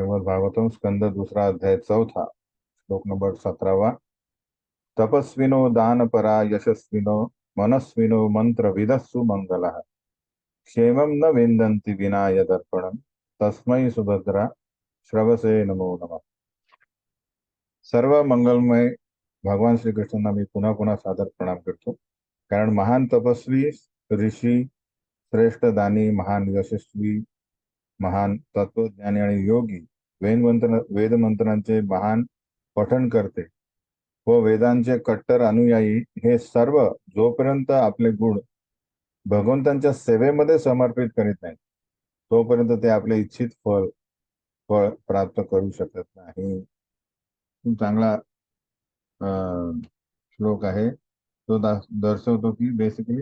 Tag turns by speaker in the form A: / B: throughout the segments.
A: श्रीमद भागवतम स्कंद दूसरा अध्याय चौथा श्लोक नंबर 17। तपस्विनो दानपरा यशस्विनो मनस्विनो मंत्र विदस्सु मंगलः क्षेमं न विन्दन्ति विना यदर्पणं तस्मै सुभद्रा श्रवसे नमो नमः। सर्व मंगलमय भगवान श्री कृष्णांना मी पुन्हा पुन्हा सादर प्रणाम करतो, कारण महान तपस्वी, ऋषी, श्रेष्ठ दानी, महान यशस्वी, महान तत्वज्ञानी आणि योगी, वेदमंत्रांचे महान पठण करते व वेदांचे कट्टर अनुयायी हे सर्व जोपर्यंत आपले गुण भगवंतांच्या सेवेमध्ये समर्पित करीत नाही तोपर्यंत ते आपले इच्छित फळ फळ प्राप्त करू शकत नाही। खूप चांगला श्लोक आहे। तो दर्शवतो की बेसिकली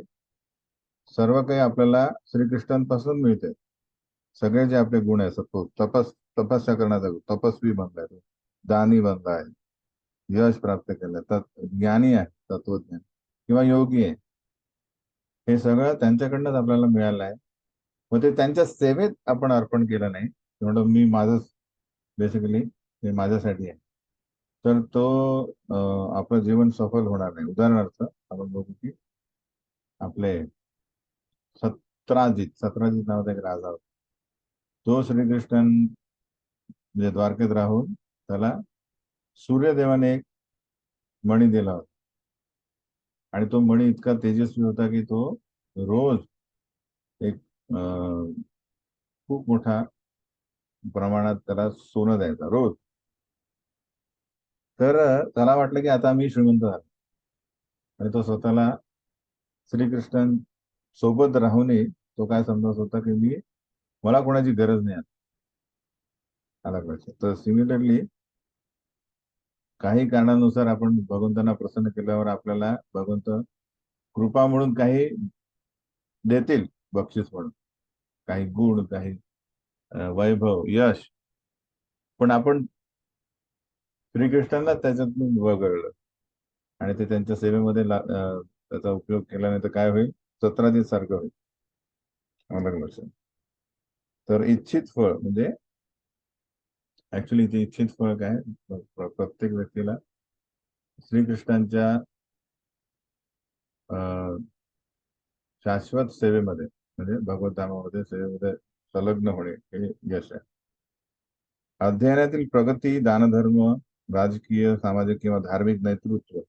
A: सर्व काही आपल्याला श्रीकृष्णांपासून मिळते। सगळे जे आपले गुण आहेत, तो तपस्या करण्याचा तपस्वी बनलाय, तो दानी बनलाय, यश प्राप्त केलं, ज्ञानी आहे, तत्वज्ञान किंवा योगी आहे, हे सगळं त्यांच्याकडनंच आपल्याला मिळालं आहे। मग ते त्यांच्या सेवेत आपण अर्पण केलं नाही, म्हणून मी माझं बेसिकली हे माझ्यासाठी आहे, तर तो आपलं जीवन सफल होणार नाही। उदाहरणार्थ आपण बघू की आपले सत्राजित नावाचा एक राजा होता। तो श्रीकृष्ण म्हणजे द्वारकेत राहून त्याला सूर्यदेवाने एक मणी दिला होता, आणि तो मणी इतका तेजस्वी होता की तो रोज एक खूप मोठा प्रमाणात त्याला सोनं द्यायचा रोज। तर त्याला वाटलं की आता मी श्रीमंत झालो, आणि तो स्वतःला श्रीकृष्ण सोबत राहूनही तो काय समजत होता की मला कोणाची गरज नाही आला पाहिजे। तर सिमिलरली काही कारणानुसार आपण भगवंतांना प्रसन्न केल्यावर आपल्याला भगवंत कृपा म्हणून काही देतील, बक्षीस म्हणून काही गुण, काही वैभव, यश, पण आपण श्रीकृष्णांना त्याच्यातून वगळलं आणि ते त्यांच्या सेवेमध्ये त्याचा उपयोग केला नाही तर काय होईल, सत्राजित सारखं होईल। अलग लक्षात। तर इच्छित फळ म्हणजे ऍक्च्युली ते इच्छित फळ काय, प्रत्येक व्यक्तीला श्रीकृष्णांच्या शाश्वत सेवेमध्ये म्हणजे भगवत धामामध्ये सेवेमध्ये संलग्न होणे हे यश आहे। अध्ययनातील प्रगती, दानधर्म, राजकीय, सामाजिक किंवा धार्मिक नेतृत्व,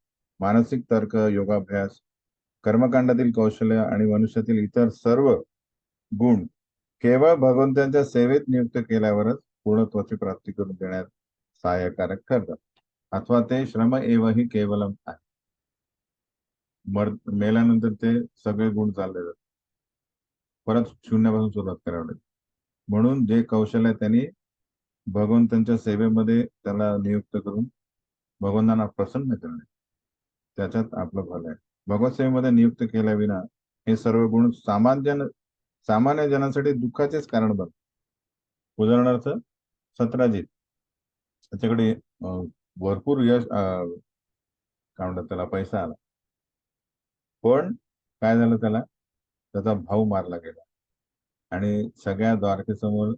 A: मानसिक तर्क, योगाभ्यास, कर्मकांडातील कौशल्य आणि मनुष्यातील इतर सर्व गुण केवळ भगवंतांच्या सेवेत नियुक्त केल्यावरच पूर्णत्वाची प्राप्ती करून देण्यात सहाय्यकारक ठरतात, अथवा ते श्रम एवही केवलम आहे। मेल्यानंतर ते सगळे गुण चालले जातात, परत शून्यापासून सुरुवात करावी लागते। म्हणून जे कौशल्य त्यांनी भगवंतांच्या सेवेमध्ये त्याला नियुक्त करून भगवंतांना प्रसन्न करणे, त्याच्यात आपलं भलं आहे। भगवत सेवेमध्ये नियुक्त केल्याविना हे सर्व गुण सामान्य जनासाठी दुःखाचेच कारण बनतात। उदाहरणार्थ सत्राजित, त्याच्याकडे भरपूर यश, काय म्हणतात त्याला, पैसा आला, पण काय झालं, त्याचा भाऊ मारला गेला, आणि सगळ्या द्वारकेसमोर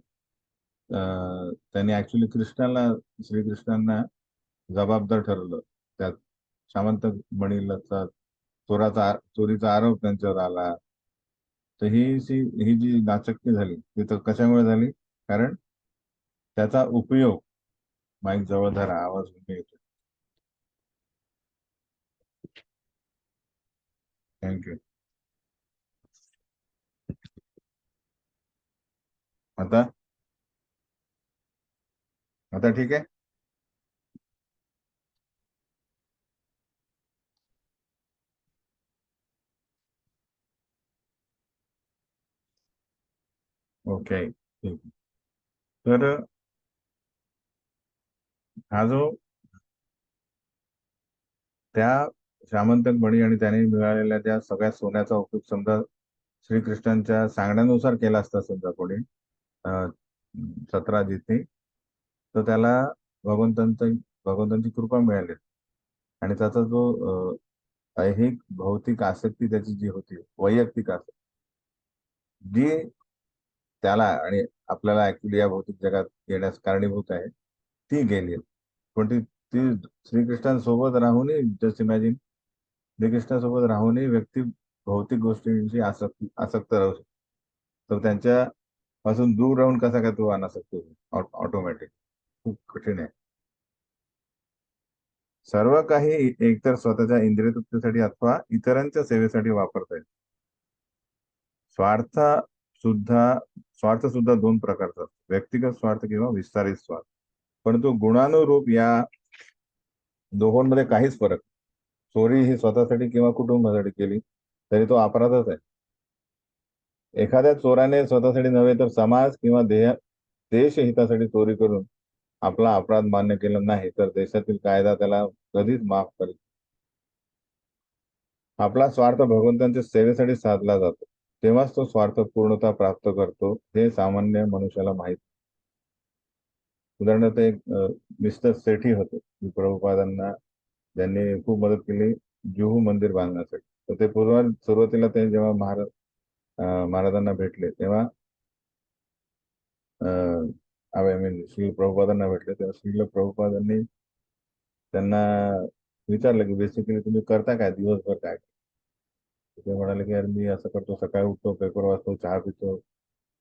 A: त्यांनी ऍक्च्युली श्रीकृष्णांना जबाबदार ठरवलं। त्यात सामंत मणीला चोरीचा आरोप त्यांच्यावर आला। तर ही जी नाचक्की झाली ती तर कशामुळे झाली, कारण त्याचा उपयोग, माईक जवळ धरा, आवाज येतो, थँक्यू। आता आता ठीक आहे। ओके, ठीक आहे। तर हा जो त्या श्यामंतक मणी आणि त्याने मिळालेल्या त्या सगळ्या सोन्याचा उपयोग समजा श्रीकृष्णांच्या सांगण्यानुसार केला असता समजा कोणी सत्राजितने, तर त्याला भगवंतांची कृपा मिळाली, आणि त्याचा जो ऐहिक भौतिक आसक्ती त्याची जी होती, वैयक्तिक आसक्ती, जी त्याला आणि आपल्याला ऍक्च्युली या भौतिक जगात येण्यास कारणीभूत आहे ती गेली. पण ती ती श्रीकृष्णांसोबत राहूनही, जस्ट इमॅजिन, श्रीकृष्णासोबत राहूनही व्यक्ती भौतिक गोष्टींची आसक्त राहू शकतो. तर त्यांच्या पासून दूर राहून कसा काय तो अनासक्त होईल ऑटोमॅटिक? खूप कठीण आहे. सर्व काही एकतर स्वतःच्या इंद्रिय तृप्तीसाठी अथवा इतरांच्या सेवेसाठी वापरता येईल. स्वार्थ सुद्धा स्वार्थ सुद्धा दोन प्रकारचा असतो, व्यक्तिगत स्वार्थ किंवा विस्तारित स्वार्थ. परंतु गुणानुरूप या दोघांमध्ये काहीच फरक नाही. चोरी ही स्वतःसाठी किंवा कुटुंबासाठी केली तरी तो अपराधच आहे. एखाद्या चोराने स्वतःसाठी नव्हे तर समाज किंवा देशहितासाठी चोरी करून आपला अपराध मान्य केला नाही तर देशातील कायदा त्याला कधीच माफ करेल. आपला स्वार्थ भगवंतांच्या सेवेसाठी साधला जातो तेव्हाच तो स्वार्थ पूर्णता प्राप्त करतो हे सामान्य मनुष्याला माहीत. उदाहरणार्थ एक मिस्टर सेठी होते, की प्रभुपादांना ज्यांनी खूप मदत केली जुहू मंदिर बांधण्यासाठी. तर ते सुरुवातीला ते जेव्हा महाराजांना भेटले तेव्हा आय मीन श्री प्रभुपादांना भेटले तेव्हा श्रील प्रभुपादांनी त्यांना विचारलं की बेसिकली तुम्ही करता काय दिवसभर, काय? ते म्हणाले की यार मी असं करतो, सकाळी उठतो, पेपर वाचतो, चहा पितो,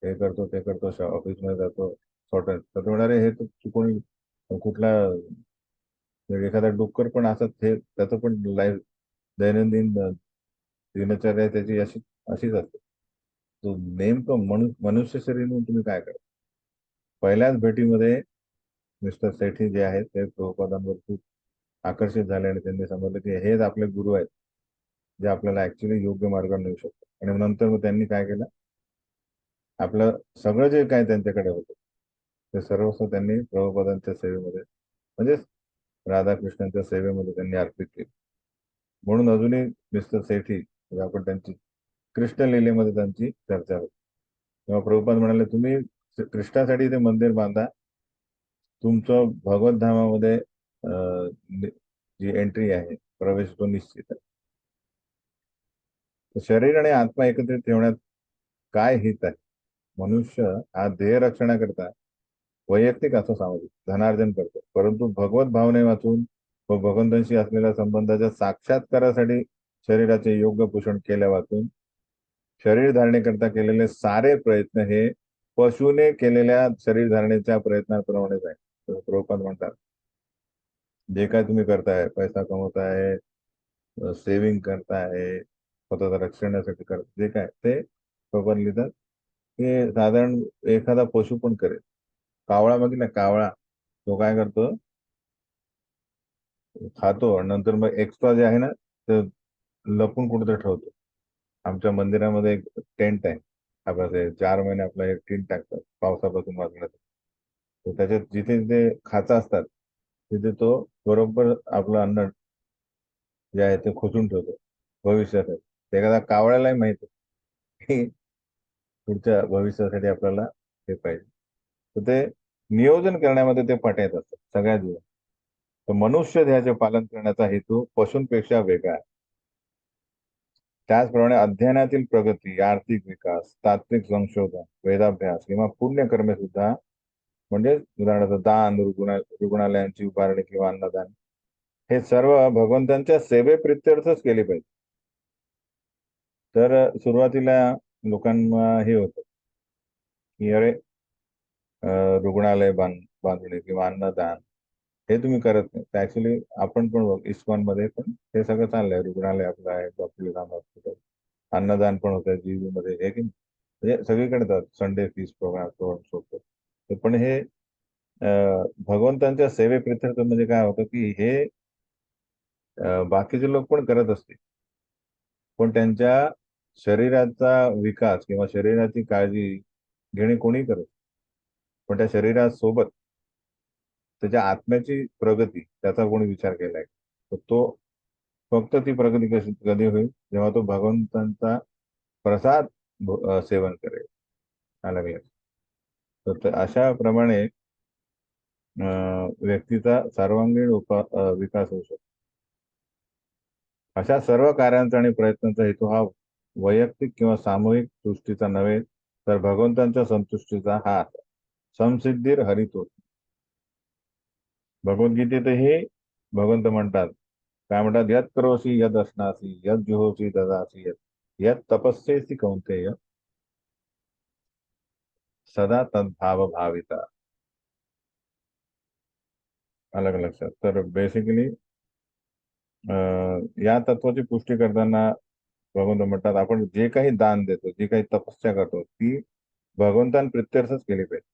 A: हे करतो ते करतो, ऑफिसमध्ये जातो, सॉर्ट. तर ते म्हणाले हे तर चुकून कुठला म्हणजे एखादा डुक्कर पण असत, हे त्याचं पण लाईफ दैनंदिन दिनचर्या त्याची अशीच असते. तो नेमकं मनुष्य शरीर म्हणून तुम्ही काय करा? पहिल्याच भेटीमध्ये मिस्टर सेठी जे आहेत ते प्रभुपादांवर खूप आकर्षित झाले आणि त्यांनी समजलं की हेच आपले गुरु आहेत जे आपल्याला ऍक्च्युली योग्य मार्गावर नेऊ शकतात. आणि नंतर मग त्यांनी काय केलं, आपलं सगळं जे काय त्यांच्याकडे होतं ते सर्वस्व त्यांनी प्रभुपादांच्या सेवेमध्ये, म्हणजे राधाकृष्णांच्या सेवेमध्ये त्यांनी अर्पित केली. म्हणून अजूनही मिस्टर सेठी म्हणजे आपण त्यांची कृष्ण लीलेमध्ये त्यांची चर्चा होती. तेव्हा प्रभुपाद म्हणाले तुम्ही कृष्णासाठी ते मंदिर बांधा, तुमचं भगवत धामामध्ये जी एंट्री आहे, प्रवेश तो निश्चित आहे. तर शरीर आणि आत्मा एकत्रित ठेवण्यात काय हित आहे? मनुष्य हा ध्येय रक्षणाकरता वैयक्तिक असो सामाजिक धनार्जन करतो, परंतु भगवत भावने वाचून व भगवंतांशी असलेल्या संबंधाच्या साक्षात्कारासाठी शरीराचे योग्य पोषण केल्या वाचून शरीर धारणेकरता केलेले सारे प्रयत्न हे पशुने केलेल्या शरीर धारणेच्या प्रयत्नाप्रमाणेच आहे. तर प्रभुपाद म्हणतात जे काय तुम्ही करताय, पैसा कमवताय, सेव्हिंग करताय, स्वतःचं रक्षणासाठी करताय, जे काय ते प्रभुपाद लिहितात हे साधारण एखादा पशु पण करेल. कावळा बघितला, कावळा तो काय करतो, खातो आणि नंतर मग एक्स्ट्रा जे आहे ना ते लपून कुठेतरी ठेवतो. आमच्या मंदिरामध्ये एक टेंट आहे, आपलं ते 4 महिने आपलं एक टेंट टाकतात पावसापासून वाचण्यासाठी. तर त्याच्यात जिथे जिथे खाचा असतात तिथे तो बरोबर आपलं अन्न जे आहे ते खोचून ठेवतो भविष्यासाठी. ते एखादा कावळ्यालाही माहिती आहे की पुढच्या भविष्यासाठी आपल्याला हे पाहिजे. तर ते नियोजन करण्यामध्ये ते पटायत असतात सगळ्या जीवन. तर मनुष्य ध्येयाचे पालन करण्याचा हेतू पशूंपेक्षा वेगळा आहे. त्याचप्रमाणे अध्ययनातील प्रगती, आर्थिक विकास, तात्विक संशोधन, वेदाभ्यास किंवा पुण्यकर्मे सुद्धा, म्हणजे उदाहरणार्थ दान, रुग्णालयांची उभारणी किंवा अन्नदान, हे सर्व भगवंतांच्या सेवेप्रित्यर्थच केले पाहिजे. तर सुरुवातीला लोकांना हे होतं की अरे रुग्णालय बांधणे किंवा अन्नदान हे तुम्ही करत नाही. ऍक्च्युली आपण पण इस्कॉन मध्ये पण हे सगळं चाललंय, रुग्णालय आपलं आहे, डॉक्टर हॉस्पिटल, अन्नदान पण होत आहे जीबी मध्ये, हे की नाही? म्हणजे सगळीकडे संडे फीस प्रोग्राम सोडतो. पण हे भगवंतांच्या सेवेप्रित्यर्थ म्हणजे काय होतं की हे बाकीचे लोक पण करत असतील, पण त्यांच्या शरीराचा विकास किंवा शरीराची काळजी घेणे कोणी करत, पण त्या शरीरासोबत त्याच्या आत्म्याची प्रगती त्याचा कोणी विचार केलाय? तर तो फक्त ती प्रगती कधी होईल जेव्हा तो भगवंतांचा प्रसाद सेवन करेल. आला. तर अशा प्रमाणे व्यक्तीचा सर्वांगीण विकास होऊ शकतो. अशा सर्व कार्यांचा आणि प्रयत्नांचा हेतू हा वैयक्तिक किंवा सामूहिक सृष्टीचा नव्हे तर भगवंतांच्या संतुष्टीचा हा आहे. समसिद्धीर हरितो. भगवद्गीतेतही भगवंत म्हणतात, काय म्हणतात, यत करोसी यद असनासी यद जुहोसी ददासी यत यत तपस्येसी कौंतेय सदा तद्भाव भाविता. अलग लक्षात. तर बेसिकली या तत्वाची पुष्टी करताना भगवंत म्हणतात, आपण जे काही दान देतो, जी काही तपस्या करतो, ती भगवंतांप्रित्यर्थच केली पाहिजे.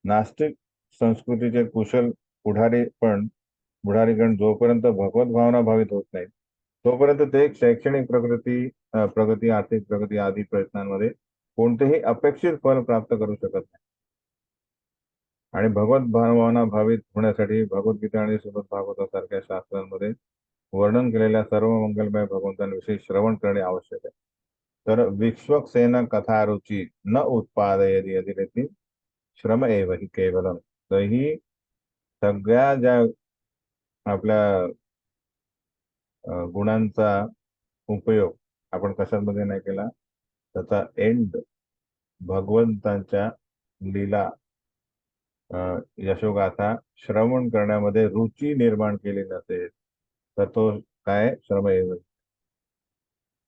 A: नास्तिक संस्कृतीचे कुशल पुढारीगण जोपर्यंत भगवत भावना भावित होत नाही, तोपर्यंत ते शैक्षणिक प्रगती, आर्थिक प्रगती आदी प्रयत्नांमध्ये कोणतेही अपेक्षित फल प्राप्त करू शकत नाही. आणि भगवत भावना भावित होण्यासाठी भगवद्गीता आणि श्रीमद भागवतासारख्या शास्त्रांमध्ये वर्णन केलेल्या सर्व मंगलमय भगवंतांविषयी श्रवण करणे आवश्यक आहे. तर विश्वक्सेन कथा रुची न उत्पादयति यदिरेती श्रम एव हि केवलम. तर ही सगळ्या ज्या आपल्या गुणांचा उपयोग आपण कशामध्ये नाही केला, त्याचा एंड भगवंतांच्या लीला यशोगाथा श्रवण करण्यामध्ये रुची निर्माण केली नसेल, तर तो काय श्रम एव.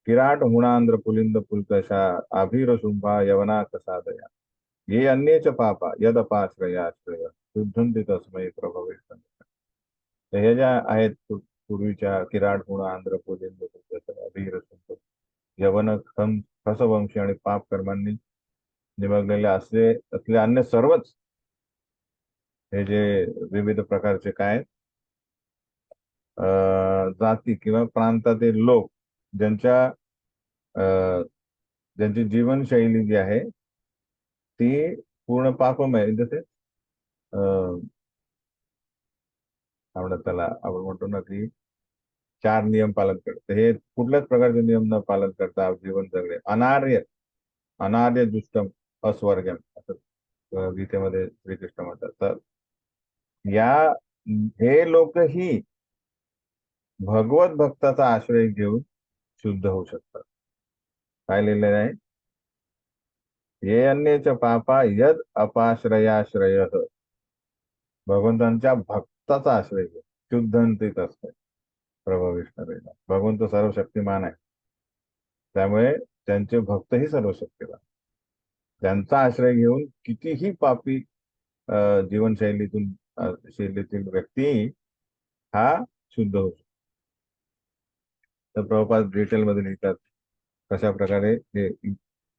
A: किराट हुणांध्र पुलिंद पुलकशा आभीर शुंभा यवना कसादया ये अन्ये च पापा यदपाश्रयाश्रय शुद्धंती तस्मै प्रभवे. तर हे ज्या आहेत पूर्वीच्या किराट गुण आंध्र पुलिंद पुलकशा आभीर शुंभ यवन खसवंशी आणि पाप कर्मांनी निमग्नलेले असले अन्य सर्वच हे जे विविध प्रकारचे काय जाती किंवा प्रांतातील लोक ज्यांच्या ज्यांची जीवनशैली जी आहे ती पूर्ण पापमय, जसे आवडत त्याला आपण म्हणतो ना की 4 नियम पालन करते, हे कुठल्याच प्रकारचे नियम न पालन करता जीवन जगणे अनार्य अनार्य दुष्टम अस्वर्गम असं गीतेमध्ये श्रीकृष्ण म्हणतात. तर या हे लोकही भगवत भक्ताचा आश्रय घेऊन शुद्ध होऊ शकतात. काय लिहिलेलं आहे, ये अन्यच पापा यद अपाश्रयाश्रय. भगवंतांच्या भक्ताचा आश्रय घेऊन शुद्धंतीत असते प्रभू विष्णू. भगवंत सर्व शक्तिमान आहे, त्यामुळे त्यांचे भक्तही सर्व शक्तिमान. त्यांचा आश्रय घेऊन कितीही पापी जीवनशैलीतून शैलीतील व्यक्ती हा शुद्ध होऊ शकतो. तर प्रभुपाद डिटेलमध्ये लिहितात कशा प्रकारे हे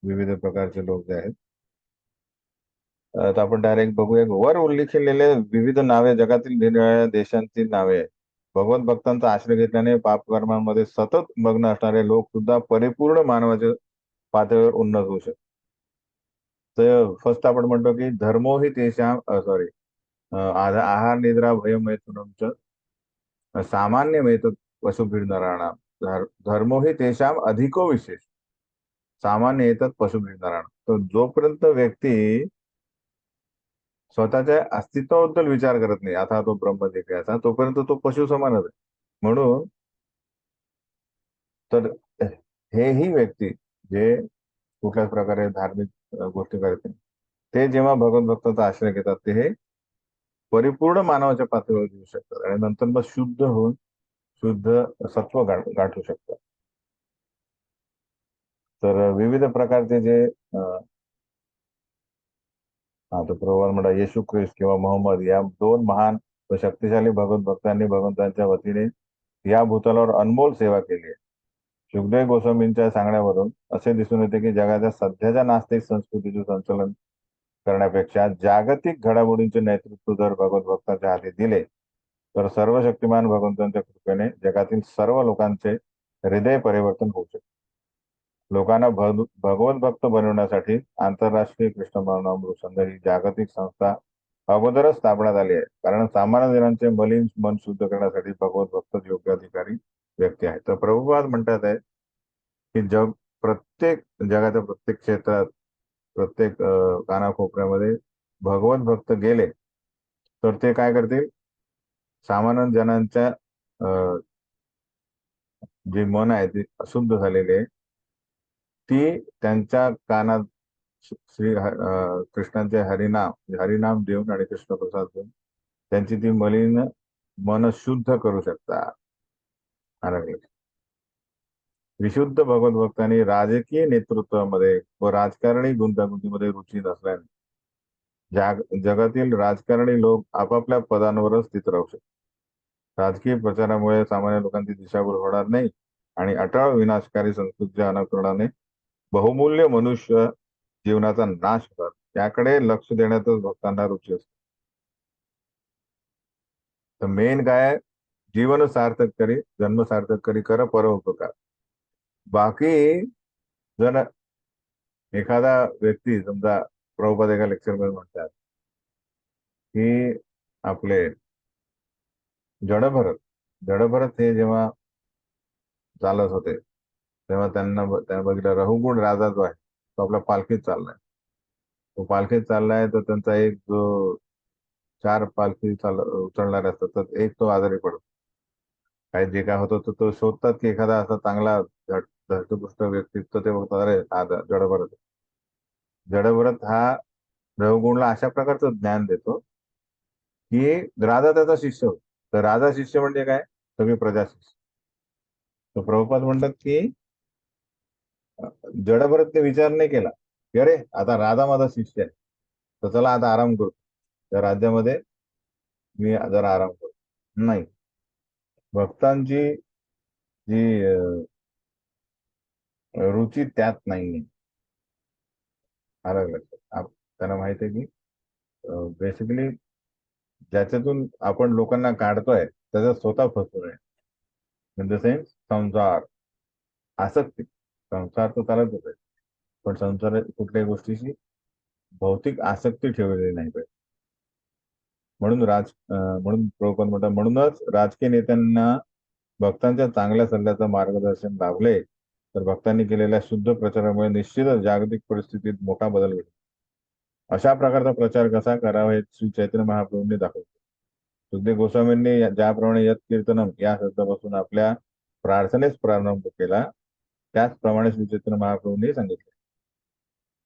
A: विविध प्रकारचे लोक जे आहेत. तर आपण डायरेक्ट बघूया. वर उल्लेखलेले विविध नावे जगातील निरनिराळ्या देशांची नावे आहेत. भगवत भक्तांचा आश्रय घेतल्याने पापकर्मांमध्ये सतत मग्न असणारे लोक सुद्धा परिपूर्ण मानवाच्या पातळीवर उन्नत होऊ शकतात. तर फर्स्ट आपण म्हणतो की धर्मो ही तेषां सॉरी आहार निद्रा भयम मैथुनम सामान्य मेतद पशुभिर नराणाम. धर्मो ही तेषां अधिको विशेष सामान्य येतात पशुभिर नराणाम. तर जोपर्यंत व्यक्ती स्वतःच्या अस्तित्वाबद्दल विचार करत नाही, आता तो ब्रह्मजिज्ञासा, तोपर्यंत तो पशु समानच आहे. म्हणून तर हेही व्यक्ती जे कुठल्याच प्रकारे धार्मिक गोष्टी करत नाही, ते जेव्हा भगवत भक्ताचा आश्रय घेतात ते हे परिपूर्ण मानवाच्या पातळीवर येऊ शकतात आणि नंतर मग शुद्ध होऊन शुद्ध सत्व गाठू शकतात. तर विविध प्रकारचे जे तो प्रभू म्हणा येशू ख्रिस्त किंवा मोहम्मद या 2 महान व शक्तिशाली भगवत भक्तांनी भगवंतांच्या वतीने या भूतलावर अनमोल सेवा केली आहे. शुकदेव गोस्वामींच्या सांगण्यावरून असे दिसून येते की जगाच्या सध्याच्या नास्तिक संस्कृतीचे संचलन करण्यापेक्षा जागतिक घडामोडींचे नेतृत्व जर भगवत भक्तांच्या हाती दिले तर सर्व शक्तिमान भगवंतांच्या कृपेने जगातील सर्व लोकांचे हृदय परिवर्तन होऊ शकते. लोकांना भगवत भक्त बनवण्यासाठी आंतरराष्ट्रीय कृष्ण भावनामृत संघ ही जागतिक संस्था अगोदरच स्थापण्यात आली आहे, कारण सामान्य जणांचे मलिन मन शुद्ध करण्यासाठी भगवत भक्त योग्य अधिकारी व्यक्ती आहे. तर प्रभुपाद म्हणतात आहे की जगाच्या प्रत्येक क्षेत्रात प्रत्येक कानाकोपऱ्यामध्ये भगवत भक्त गेले तर ते काय करतील, सामान्य जणांच्या जे मन आहे ते अशुद्ध झालेले ती त्यांच्या कानात कृष्णांचे हरिनाम देऊन आणि कृष्णप्रसाद देऊन त्यांची ती मलिन मन शुद्ध करू शकतात. आलं का? विशुद्ध भगवत भक्तांनी राजकीय नेतृत्वामध्ये व राजकारणी गुंतागुंतीमध्ये रुची नसल्याने जगातील राजकारणी लोक आपापल्या पदांवरच स्थित राहू शकतात. राजकीय प्रचारामुळे सामान्य लोकांची दिशाभूल होणार नाही आणि अटळ विनाशकारी संस्कृतीच्या अनुकरणाने बहुमूल्य मनुष्य जीवनाचा नाश होतात. त्याकडे लक्ष देण्यातच भक्तांना रुची असते. तर मेन काय आहे? जीवन सार्थक करी, जन्म सार्थक करी, कर परोपकार. बाकी जर एखादा व्यक्ती समजा, प्रभुपाद एका लेक्चर मध्ये म्हणतात की आपले जडभरत जडभरत हे जेव्हा चालत होते तेव्हा त्यांना बघितलं रघुकुळ राजा जो आहे तो आपल्या पालखीत चाललाय. तो पालखीत चाललाय तर त्यांचा एक जो चार पालखी उचलणारे असतात तर एक तो आजारी पडतो. काय जे काय होतं तर तो शोधतात की एखादा असा चांगला धष्टपुष्ट व्यक्तित्व ते बघतात, अरे हा जडभरत. जडभरत हा रघुकुळला अशा प्रकारचं ज्ञान देतो की राजा त्याचा शिष्य होतो. तर राजा शिष्य म्हणजे काय? सगळी प्रजा शिष्य. तर प्रभुपाद म्हणतात की जडभरतने विचार नाही केला की अरे आता राजा माझा शिष्य आहे तर चला आता आराम करू, त्या राज्यामध्ये मी जरा आराम करतो. नाही, भक्तांची जी रुची त्यात नाहीये. अलग लक्षात त्यांना माहित आहे की बेसिकली ज्याच्यातून आपण लोकांना काढतोय त्याचा स्वतः फसू नये. इन द सेन्स संसार, आसक्ती. संसार तर चालतच आहे पण संसार कुठल्याही गोष्टीची भौतिक आसक्ती ठेवलेली नाही पाहिजे. म्हणून प्रभुपाद म्हणतात, म्हणूनच राजकीय नेत्यांना भक्तांच्या चांगल्या सल्ल्याचं मार्गदर्शन लाभले तर भक्तांनी केलेल्या शुद्ध प्रचारामुळे निश्चितच जागतिक परिस्थितीत मोठा बदल घडेल. अशा प्रकारचा प्रचार कसा करावा हे श्री चैतन्य महाप्रभूंनी दाखवले. सुखदेव गोस्वामींनी ज्याप्रमाणे यत कीर्तनम या शब्दापासून आपल्या प्रार्थनेस प्रारंभ केला त्याचप्रमाणे श्री चैतन्य महाप्रभूंनी सांगितले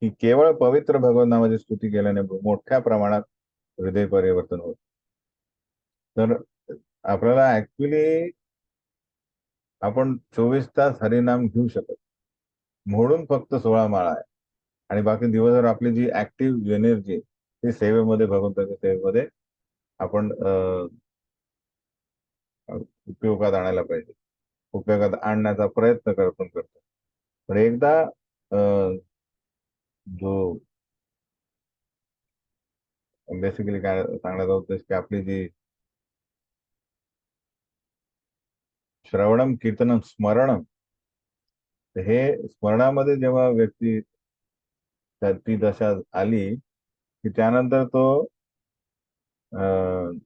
A: की केवळ पवित्र भगवत नामाची स्तुती केल्याने मोठ्या प्रमाणात हृदय परिवर्तन होत. तर आपल्याला ऍक्च्युली आपण 24 तास हरिनाम घेऊ शकत म्हणून फक्त 16 माळा आहे आणि बाकी दिवसभर आपली जी ऍक्टिव्ह एनर्जी ती सेवेमध्ये, भगवंताच्या सेवेमध्ये आपण उपयोगात आणायला पाहिजे. उपयोगात आणण्याचा प्रयत्न करतो. पण एकदा जो बेसिकली काय सांगण्याचा उद्देश की आपली जी श्रवणम कीर्तनम स्मरणम, हे स्मरणामध्ये जेव्हा व्यक्ती ती दशा आली की त्यानंतर तो अं,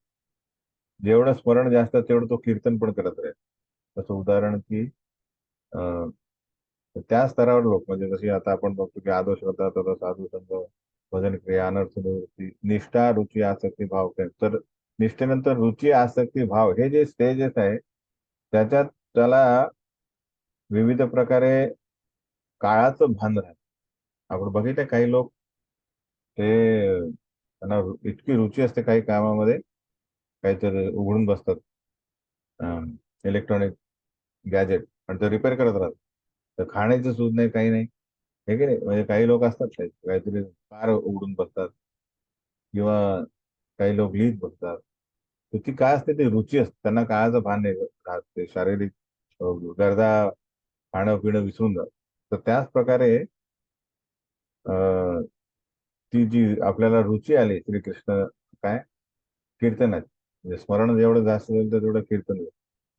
A: जेवढं स्मरण जास्त तेवढं तो कीर्तन पण करत राहील. तसं उदाहरण की अं, त्या स्तरावर लोक म्हणजे जशी आता आपण बघतो की आदो श्रद्धा तथा साधू संत भजन क्रिया अनर्थ निवृत्ती निष्ठा रुची आसक्ती भाव प्रेम. तर निष्ठेनंतर रुची आसक्ती भाव हे जे स्टेजेस आहे त्याच्यात त्याला विविध प्रकारे काळाचं भान राहतं. आपण बघितलं काही लोक ते त्यांना इतकी रुची असते काही कामामध्ये, काहीतरी उघडून बसतात इलेक्ट्रॉनिक गॅजेट आणि ते रिपेअर करत राहतात. तर खाण्याचं सूद नाही, काही नाही, हे की नाही. म्हणजे काही लोक असतात काहीतरी कार उघडून बसतात किंवा काही लोक लिहित बसतात. तर ती काय असते, ती रुची असते. त्यांना काळाचं भान नाही राहत. ते शारीरिक गरजा खाणं पिणं विसरून जात. तर त्याच प्रकारे अं, ती जी आपल्याला रुची आली श्रीकृष्ण काय कीर्तनाची, म्हणजे स्मरण जेवढं जास्त होईल तर तेवढं कीर्तन होईल.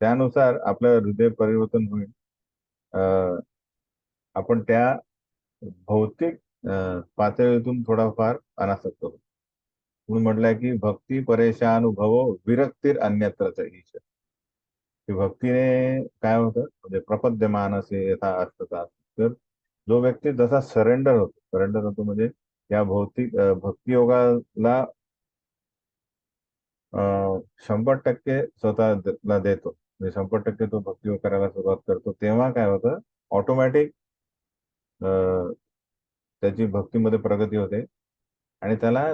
A: त्यानुसार आपलं हृदय परिवर्तन होईल. अं, आपण त्या भौतिक पातळीतून थोडाफार अनासक्त होतो. म्हणून म्हटलंय की भक्ती परेशानुभव विरक्तीर अन्यत्रच ईश. की भक्तीने काय होतं म्हणजे प्रपद्य मानसे यथा असतात. तर जो व्यक्ती जसा सरेंडर होतो म्हणजे या भौतिक भक्ती योगाला 100% स्वतःला देतो, म्हणजे 100% तो भक्ती करायला सुरुवात करतो, तेव्हा काय होतं ऑटोमॅटिक त्याची भक्तीमध्ये प्रगती होते आणि त्याला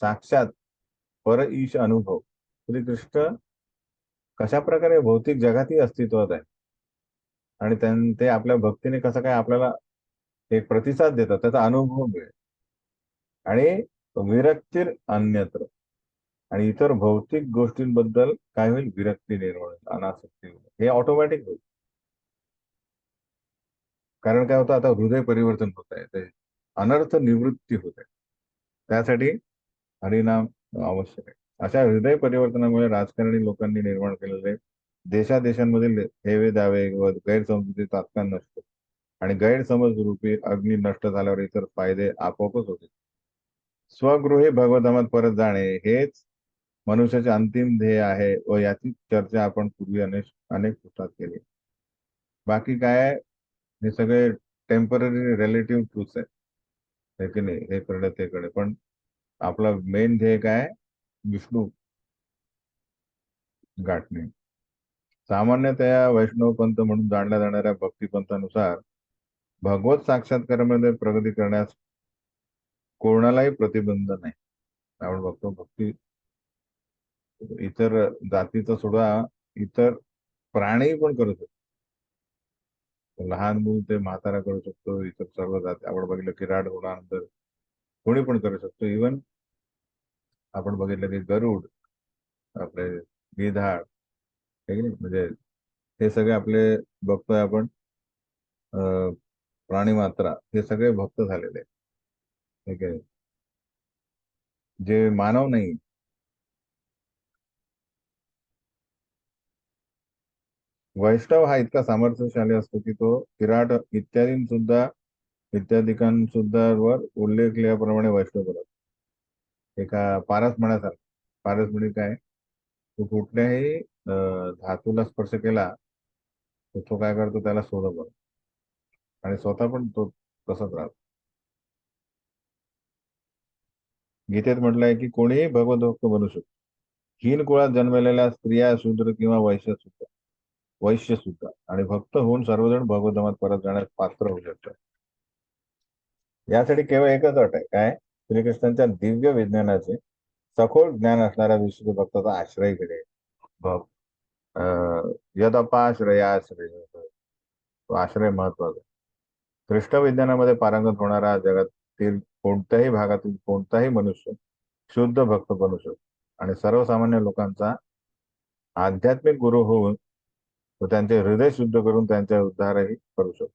A: साक्षात पर ईश अनुभव. श्रीकृष्ण कशा प्रकारे भौतिक जगातही अस्तित्वात आहे आणि ते आपल्या भक्तीने कसं काय आपल्याला एक प्रतिसाद देतात, त्याचा अनुभव मिळेल. आणि विरक्तीर अन्यत्र, आणि इतर भौतिक गोष्टींबद्दल काय होईल, विरक्ती निर्माण होईल, अनासक्ती होईल, हे ऑटोमॅटिक होईल. कारण काय होतं, आता हृदय परिवर्तन होत आहे, ते अनर्थ निवृत्ती होत आहे. त्यासाठी हरिनाम आवश्यक आहे. अशा हृदय परिवर्तनामुळे राजकारणी लोकांनी निर्माण केलेले देशादेशांमधील हेवे दावे व गैरसमजुती तात्काळ नसतो आणि गैरसमज रूपी अग्नी नष्ट झाल्यावर इतर फायदे आपोआपच होते. स्वगृही भगवधामात परत जाणे हेच मनुष्याचे अंतिम ध्येय आहे व याची चर्चा आपण पूर्वी अनेक अनेक पुस्तकात केली. बाकी काय आहे, हे सगळे टेम्पररी रिलेटिव्ह ट्रूथ्स आहेत, हे की नाही, हे करणे ते करणे, पण आपला मेन ध्येय काय आहे, विष्णू गाठणे. सामान्यतया वैष्णवपंथ म्हणून जाणल्या जाणाऱ्या भक्तिपंथानुसार भगवत साक्षात्कारामध्ये प्रगती करण्यास कोणालाही प्रतिबंध नाही. आपण बघतो भक्ती इतर जातीचा सोडा, इतर प्राणी पण करू शकतो. लहान मूल ते म्हातारा करू शकतो, इतर सर्व जाती आपण बघितलं की राड होण्यानंतर कोणी पण करू शकतो. इवन आपण बघितलं की गरुड, आपले गिधाड, हे की नाही, म्हणजे हे सगळे आपले बघतोय आपण, प्राणी मात्रा, हे सगळे भक्त झालेले आहेत. ठीक आहे, जे मानव नाही. वैष्णव हा इतका सामर्थ्यशाली असतो की तो विराट इत्यादिकांसुद्धा वर उल्लेखल्याप्रमाणे वैष्णव बनतो. एका पारस म्हणासारखं. पारस म्हणजे काय, तो कुठल्याही धातूला स्पर्श केला तर तो काय करतो, त्याला सोनं बनतो आणि स्वतः पण तो तसाच राहतो. गीतेत म्हटलंय की कोणीही भगवत भक्त बनू शकतो. हीन कुळात जन्मलेल्या स्त्रिया, शूद्र किंवा वैश्य सुद्धा आणि भक्त होऊन सर्वजण भगवतधामात परत जाण्यास पात्र होऊ शकतात. यासाठी केवळ एकच अट आहे, काय, श्रीकृष्णांच्या दिव्य विज्ञानाचे सखोल ज्ञान असणाऱ्या विष्णू भक्ताचा आश्रय घेणे. भक्त यदपाश्रयाश्रय, तो आश्रय महत्वाचा आहे. कृष्ण विज्ञानामध्ये पारंगत होणारा जगातील कोणत्याही भागातील कोणताही मनुष्य शुद्ध भक्त बनू शकतो आणि सर्वसामान्य लोकांचा आध्यात्मिक गुरु होऊन तो त्यांचे हृदय शुद्ध करून त्यांचा उद्धारही करू शकतो.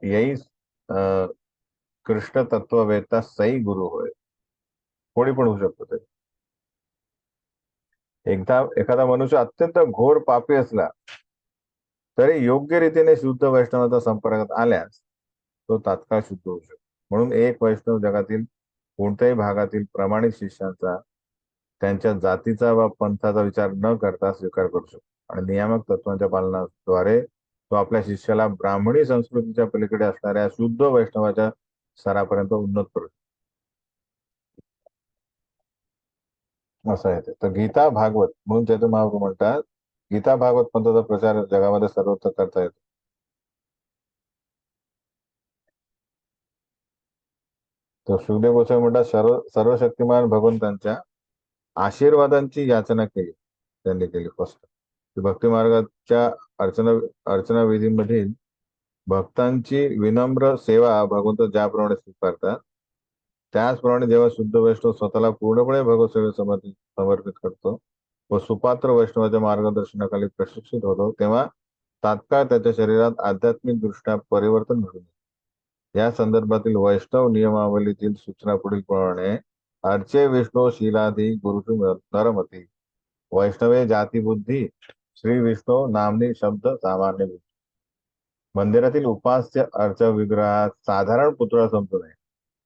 A: यही कृष्ण तत्ववेत्ता सई गुरु होय. कोणी पण होऊ शकतो ते. एखादा मनुष्य अत्यंत घोर पापी असला तरी योग्य रीतीने शुद्ध वैष्णवाचा संपर्कात आल्यास तो तात्काळ शुद्ध होऊ शकतो. म्हणून एक वैष्णव जगातील कोणत्याही भागातील प्रमाणित शिष्यांचा त्यांच्या जातीचा व पंथाचा विचार न करता स्वीकार करू शकतो आणि नियामक तत्वांच्या पालनाद्वारे तो आपल्या शिष्याला ब्राह्मणी संस्कृतीच्या पलीकडे असणाऱ्या शुद्ध वैष्णवाच्या स्तरापर्यंत उन्नत करू शकतो. असं आहे ते. तर गीता भागवत म्हणून चैतन्य महाप्रभू म्हणतात, गीता भागवत पंथाचा प्रचार जगामध्ये सर्वत्र करता येतो. तर सुखदेव गोस्वामी म्हणतात, सर्वशक्तिमान भगवंतांच्या आशीर्वादांची याचना केली त्यांनी केली फर्स्ट. भक्ती मार्गाच्या अर्चना अर्चना विधीमधील भक्तांची विनम्र सेवा भगवंत ज्याप्रमाणे स्वीकारतात त्याचप्रमाणे जेव्हा शुद्ध वैष्णव स्वतःला पूर्णपणे भगवत सेवेत समर्पित करतो व सुपात्र वैष्णवाच्या मार्गदर्शनाखाली प्रशिक्षित होतो, तेव्हा तात्काळ त्याच्या शरीरात आध्यात्मिक दृष्ट्या परिवर्तन घडून येते. या संदर्भातील वैष्णव नियमावलीतील सूचना पुढील प्रमाणे: अर्चे विष्णू शीलाधी गुरुषु नरमती, वैष्णवे जाती बुद्धी, श्री विष्णू नामनी शब्द सामान्य बुद्धी. मंदिरातील उपास्य अर्च विग्रहात साधारण पुतळा समजू नये,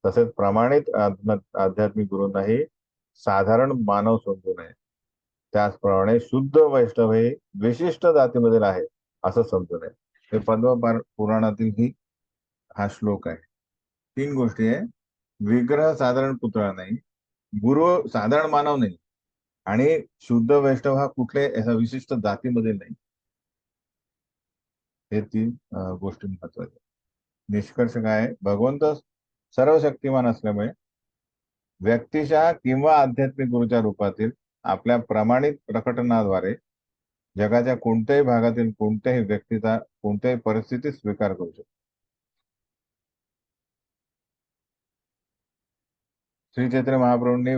A: तसेच प्रमाणित आध्यात्मिक गुरूंनाही साधारण मानव समजू नये. त्याचप्रमाणे शुद्ध वैष्णव हे विशिष्ट जातीमधील आहे असं समजू नये. हे पद्म पुराणातील ही हा श्लोक आहे. 3 गोष्टी आहे: विग्रह साधारण पुतळा नाही, गुरु साधारण मानव नाही, आणि शुद्ध वैष्णव हा कुठल्या एका विशिष्ट जातीमध्ये नाही. हे 3 गोष्टी महत्वाच्या. निष्कर्ष काय आहे, भगवंत सर्व शक्तिमान असल्यामुळे व्यक्तिशः किंवा आध्यात्मिक गुरुच्या रूपातील आपल्या प्रामाणिक प्रकटनाद्वारे जगाच्या कोणत्याही भागातील कोणत्याही व्यक्तीचा कोणत्याही परिस्थितीत स्वीकार करू शकतो. श्री चैतन्य महाप्रभूंनी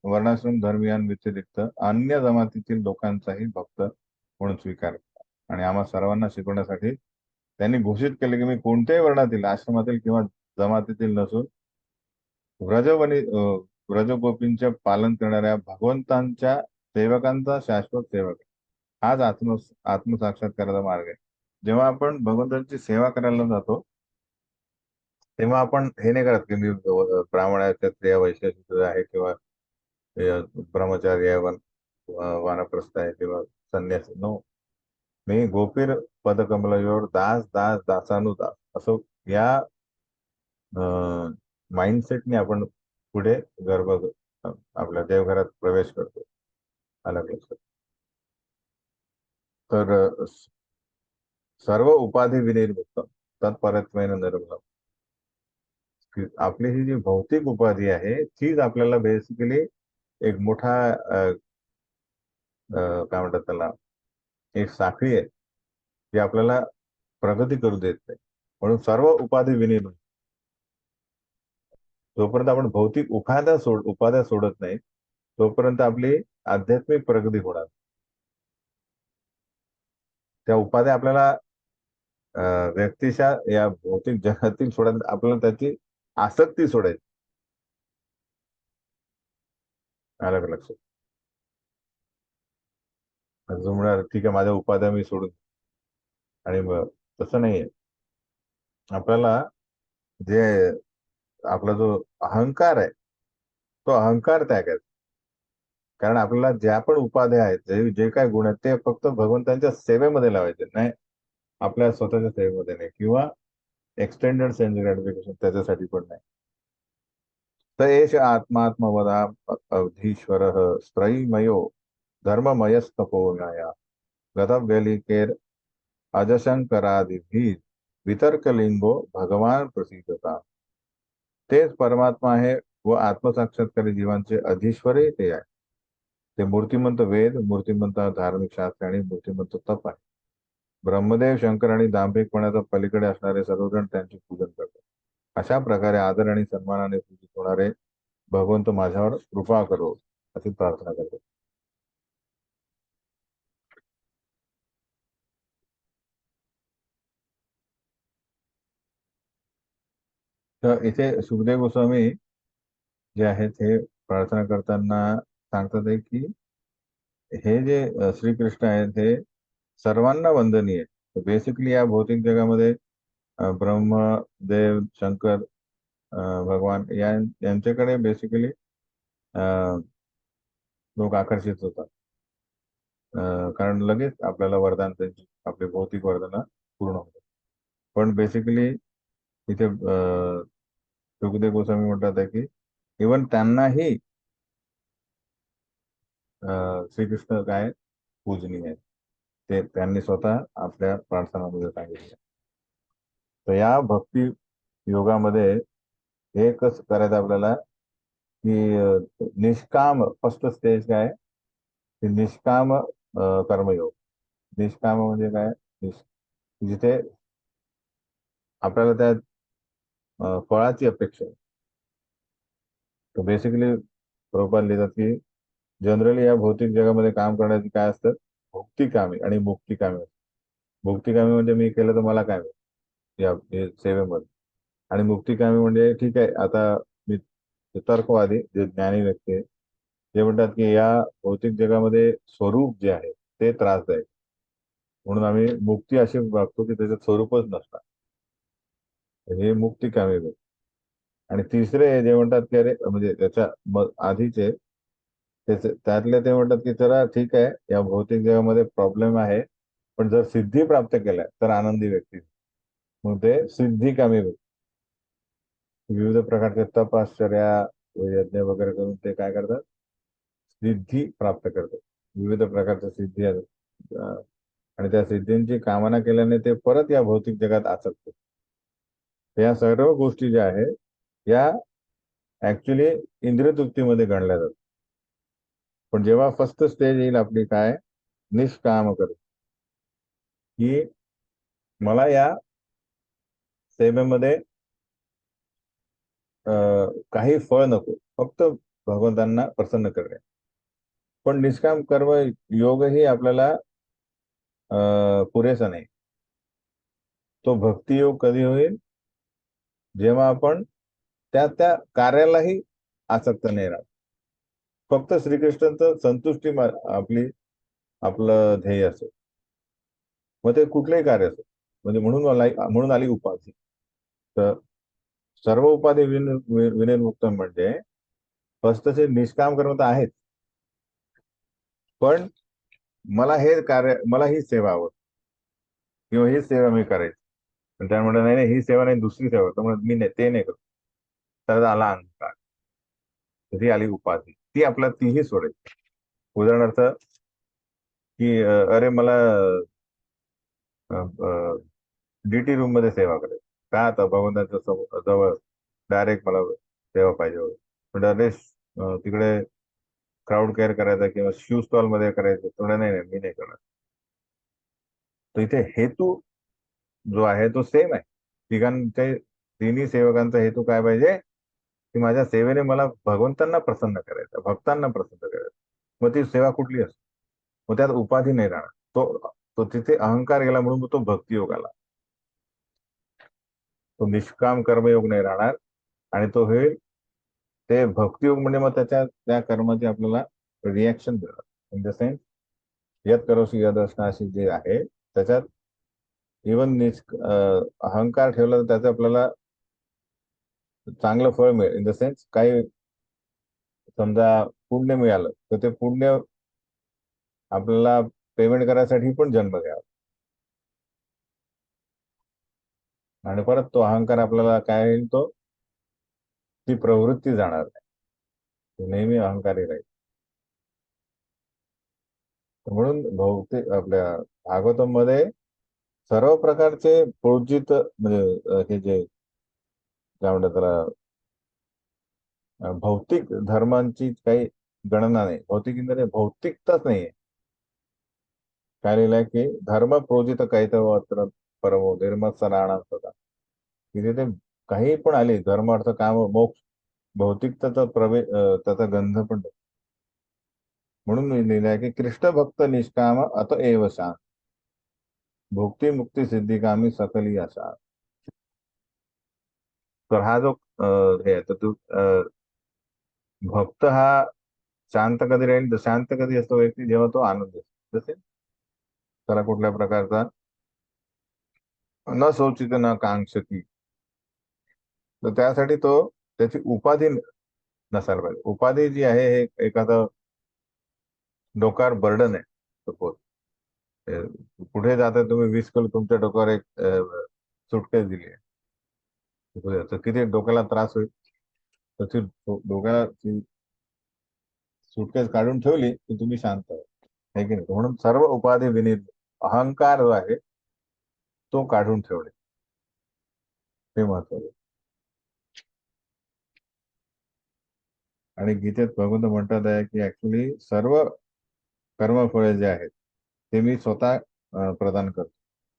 A: वर्णाश्रम धर्मियांव्यतिरिक्त अन्य जमातीतील लोकांचाही भक्त म्हणून स्वीकार केला आणि आम्हा सर्वांना शिकवण्यासाठी त्यांनी घोषित केले की मी कोणत्याही वर्णातील, आश्रमातील किंवा जमातीतील नसून व्रजवनी व्रजगोपींचे पालन करणाऱ्या भगवंतांच्या सेवकांचा शाश्वत सेवक आहे. हाच आत्मसाक्षात्काराचा मार्ग आहे. जेव्हा आपण भगवंतांची सेवा करायला जातो तेव्हा आपण हे नाही करत की मी ब्राह्मण आहे, क्षत्रिय, वैश्य, शूद्र आहे किंवा ब्रह्मचारी आहे, वानप्रस्थ आहे किंवा संन्यासी. नो, मी गोपीर पदकमलयोर दास दास दासानुदास असं या माइंडसेटने आपण पुढे आपल्या देवघरात प्रवेश करतो. अलग लक्षात. तर सर्व उपाधी विनिर्मुक्त तत्परत्वेन निर्मलम. आपली ही जी भौतिक उपाधी आहे तीच आपल्याला बेसिकली एक मोठा काय म्हणतात त्याला, एक साखळी आहे जी आपल्याला प्रगती करू देत नाही. म्हणून सर्व उपाधी विनिर्मुक्त. जोपर्यंत आपण भौतिक उपाध्या सोडत नाही तोपर्यंत आपली आध्यात्मिक प्रगती होणार. त्या उपाध्या आपल्याला व्यक्तिशा या भौतिक जगातील सोडायला आपल्याला त्याची आसक्ती सोडायची. अलग लक्षात. जो म्हणणार ठीक आहे माझ्या उपाध्या मी सोडून, आणि मग तसं नाहीये. आपल्याला जे आपला जो अहंकार आहे तो अहंकार त्यागायचा. कारण आपल्याला ज्या पण उपाध्या आहेत, जे काय गुण आहेत ते फक्त भगवंतांच्या सेवेमध्ये लावायचे, नाही आपल्या स्वतःच्या सेवेमध्ये नाही, किंवा एक्सटेंडेड सेन्स ग्रॅटिफिकेशन त्याच्यासाठी पण नाही. तर एष आत्मात्मवदा अवधीश्वर स्त्रयीमयो धर्ममयस्तपोन्याया गतव्यलिकेर अजशंकरादिभी वितर्कलिंगो भगवान प्रसिद्धता. तेच परमात्मा आहे व आत्मसाक्षात्कारी जीवांचे अधीश्वरही ते आहे. ते मूर्तिमंत वेद, मूर्तिमंत धार्मिक शास्त्र आणि मूर्तिमंत तप आहे. ब्रह्मदेव, शंकर आणि दांभिकपणाच्या पलीकडे असणारे सर्वजण त्यांचे पूजन करतात. अशा प्रकारे आदर आणि सन्मानाने पूजित होणारे भगवंत माझ्यावर कृपा करो अशी प्रार्थना करतो. तर इथे सुखदेव गोस्वामी जे आहेत हे प्रार्थना करताना सांगतात आहे की हे जे श्रीकृष्ण आहेत हे सर्वांना वंदनीय. बेसिकली या भौतिक जगामध्ये ब्रह्म, देव, शंकर, भगवान यांच्याकडे बेसिकली लोक आकर्षित होतात. कारण लगेच आपल्याला वरदान त्यांची आपली भौतिक वरदानं पूर्ण होतात. पण बेसिकली इथे सुखदेव गोस्वामी म्हणतात आहे की इवन त्यांनाही श्रीकृष्ण काय पूजनीय आहे ते त्यांनी स्वतः आपल्या प्रार्थनामध्ये सांगितले. तर या भक्ती योगामध्ये एकच करायचं आपल्याला की निष्काम फर्स्ट स्टेज काय की निष्काम कर्मयोग. निष्काम म्हणजे काय, जिथे आपल्याला त्या फळाची अपेक्षा आहे. तर बेसिकली प्रभुपाद लिहितात की जनरली या भौतिक जगामध्ये काम करण्याची काय असतं, भौतिक कामे आणि मुक्ती कामे. भौतिक कामे म्हणजे मी केलं तर मला काय मिळेल या सेवेमध्ये, आणि मुक्ती कामे म्हणजे ठीक आहे आता मी तर्कवादी जे ज्ञानी व्यक्ती आहे ते म्हणतात की या भौतिक जगामध्ये स्वरूप जे आहे ते त्रासदायक, म्हणून आम्ही मुक्ती अशी बघतो की त्याचं स्वरूपच नसणार. हे मुक्ती कामे. आणि तिसरे जे म्हणतात की अरे म्हणजे त्याच्या आधीचे त्यातले ते म्हणतात की चला ठीक आहे या भौतिक जगामध्ये प्रॉब्लेम आहे पण जर सिद्धी प्राप्त केल्या तर आनंदी व्यक्ती. मग ते सिद्धी कामी व्यक्ती विविध प्रकारचे तपश्चर्या यज्ञ वगैरे करून ते काय करतात, सिद्धी प्राप्त करतात. विविध प्रकारच्या सिद्धी आहेत. आणि त्या सिद्धींची कामना केल्याने ते परत या भौतिक जगात आसक्त. या सर्व गोष्टी ज्या आहेत या ऍक्च्युली इंद्रिय तृप्तीमध्ये गणल्या जातात. पण जेव्हा फर्स्ट स्टेज येईल आपली काय, निष्काम कर, की मला या सेवेमध्ये काही फळ नको, फक्त भगवंतांना प्रसन्न करणे. पण निष्काम कर्म योगही आपल्याला पुरेसा नाही. तो भक्ती योग कधी होईल, जेव्हा आपण त्या त्या कार्यालाही आसक्त नाही राहत. फक्त श्रीकृष्णांचं संतुष्टी आपली आपलं ध्येय असेल, मग ते कुठलंही कार्य असेल. म्हणजे म्हणून आली उपाधी. तर सर्व उपाधी विनिर्मुक्त म्हणजे फस्तचे निष्काम कर्म तर आहेत, पण मला हे कार्य, मला ही सेवा आवडते किंवा ही सेवा मी करायची. पण त्यामुळे नाही नाही, ही सेवा नाही, दुसरी सेवा, त्यामुळे मी नाही, ते नाही करत. तर आला अहंकार, ती आली उपाधी, ती आपल्याला तीही सोडायची. उदाहरणार्थ की अरे मला डीटी रूम मध्ये सेवा करायची, का आता भगवंताच्या जवळ डायरेक्ट मला सेवा पाहिजे होती. पण अरे तिकडे क्राऊड केअर करायचा किंवा शू स्टॉल मध्ये करायचं, थोडं नाही नाही, मी नाही करणार. तर इथे हेतू जो आहे तो सेम आहे. तिन्ही सेवकांचा हेतू काय पाहिजे, की माझ्या सेवेने मला भगवंतांना प्रसन्न करायचं, भक्तांना प्रसन्न करायचं. मग ती सेवा कुठली असते, मग त्यात उपाधी नाही राहणार. तो तो तिथे अहंकार गेला म्हणून तो भक्तियोग आला. तो निष्काम कर्मयोग नाही राहणार, आणि तो होईल ते भक्तियोग. म्हणजे मग त्याच्या त्या कर्माचे आपल्याला रिॲक्शन देणार. इन द सेन्स यत करोशी यद असणाशी जे आहे त्याच्यात इवन अहंकार ठेवला तर त्याचं आपल्याला चांगलं फळ मिळेल. इन द सेन्स काही समजा पुण्य मिळालं तर ते पुण्य आपल्याला पेमेंट करायसाठी पण जन्म घ्यावा. आणि परत तो अहंकार आपल्याला काय होईल, तो ती प्रवृत्ती जाणार नाही, तो नेहमी अहंकारी राहील. म्हणून बहुतेक आपल्या भागवतम मध्ये सर्व प्रकारचे पूजित म्हणजे हे जे काय म्हणतात त्याला, भौतिक धर्मांची काही गणना नाही. भौतिक इंद्रिय भौतिकताच नाहीये. काय लिहिलंय की धर्म प्रोजित कैतवत्र परमो निर्मत्सराणा सदा. तिथे ते काही पण आले, धर्म अर्थ काम मोक्ष, भौतिकताचा त्याचा गंध पण नाही. म्हणून मी लिहिलंय की कृष्ण भक्त निष्काम अत एव शांत, भुक्ती मुक्ती सिद्धिकामी सकली अशा. तर हा जो हे आहे, तर तू भक्त हा शांत कधी राहील, तर शांत कधी असतो व्यक्ती, जेव्हा तो आनंद असतो. जसे त्याला कुठल्या प्रकारचा न शोचित न कांक्षती. तर त्यासाठी तो त्याची उपाधी नसायला पाहिजे. उपाधी जी आहे हे एखादं डोक्यावर बर्डन आहे. सपोज कुठे जाता तुम्ही, 20 किलो तुमच्या डोक्यावर एक सुटकेस दिली आहे, तर किती डोक्याला त्रास होईल. तर ती डोक्याला ती सुटकेस काढून ठेवली की तुम्ही शांत आहे की नाही. म्हणून सर्व उपाधी विनीत, अहंकार जो आहे तो काढून ठेवणे हे महत्वाचं. आणि गीतेत भगवंत म्हणतात आहे की ऍक्च्युली सर्व कर्मफळे जे आहेत ते मी स्वतः प्रदान करतो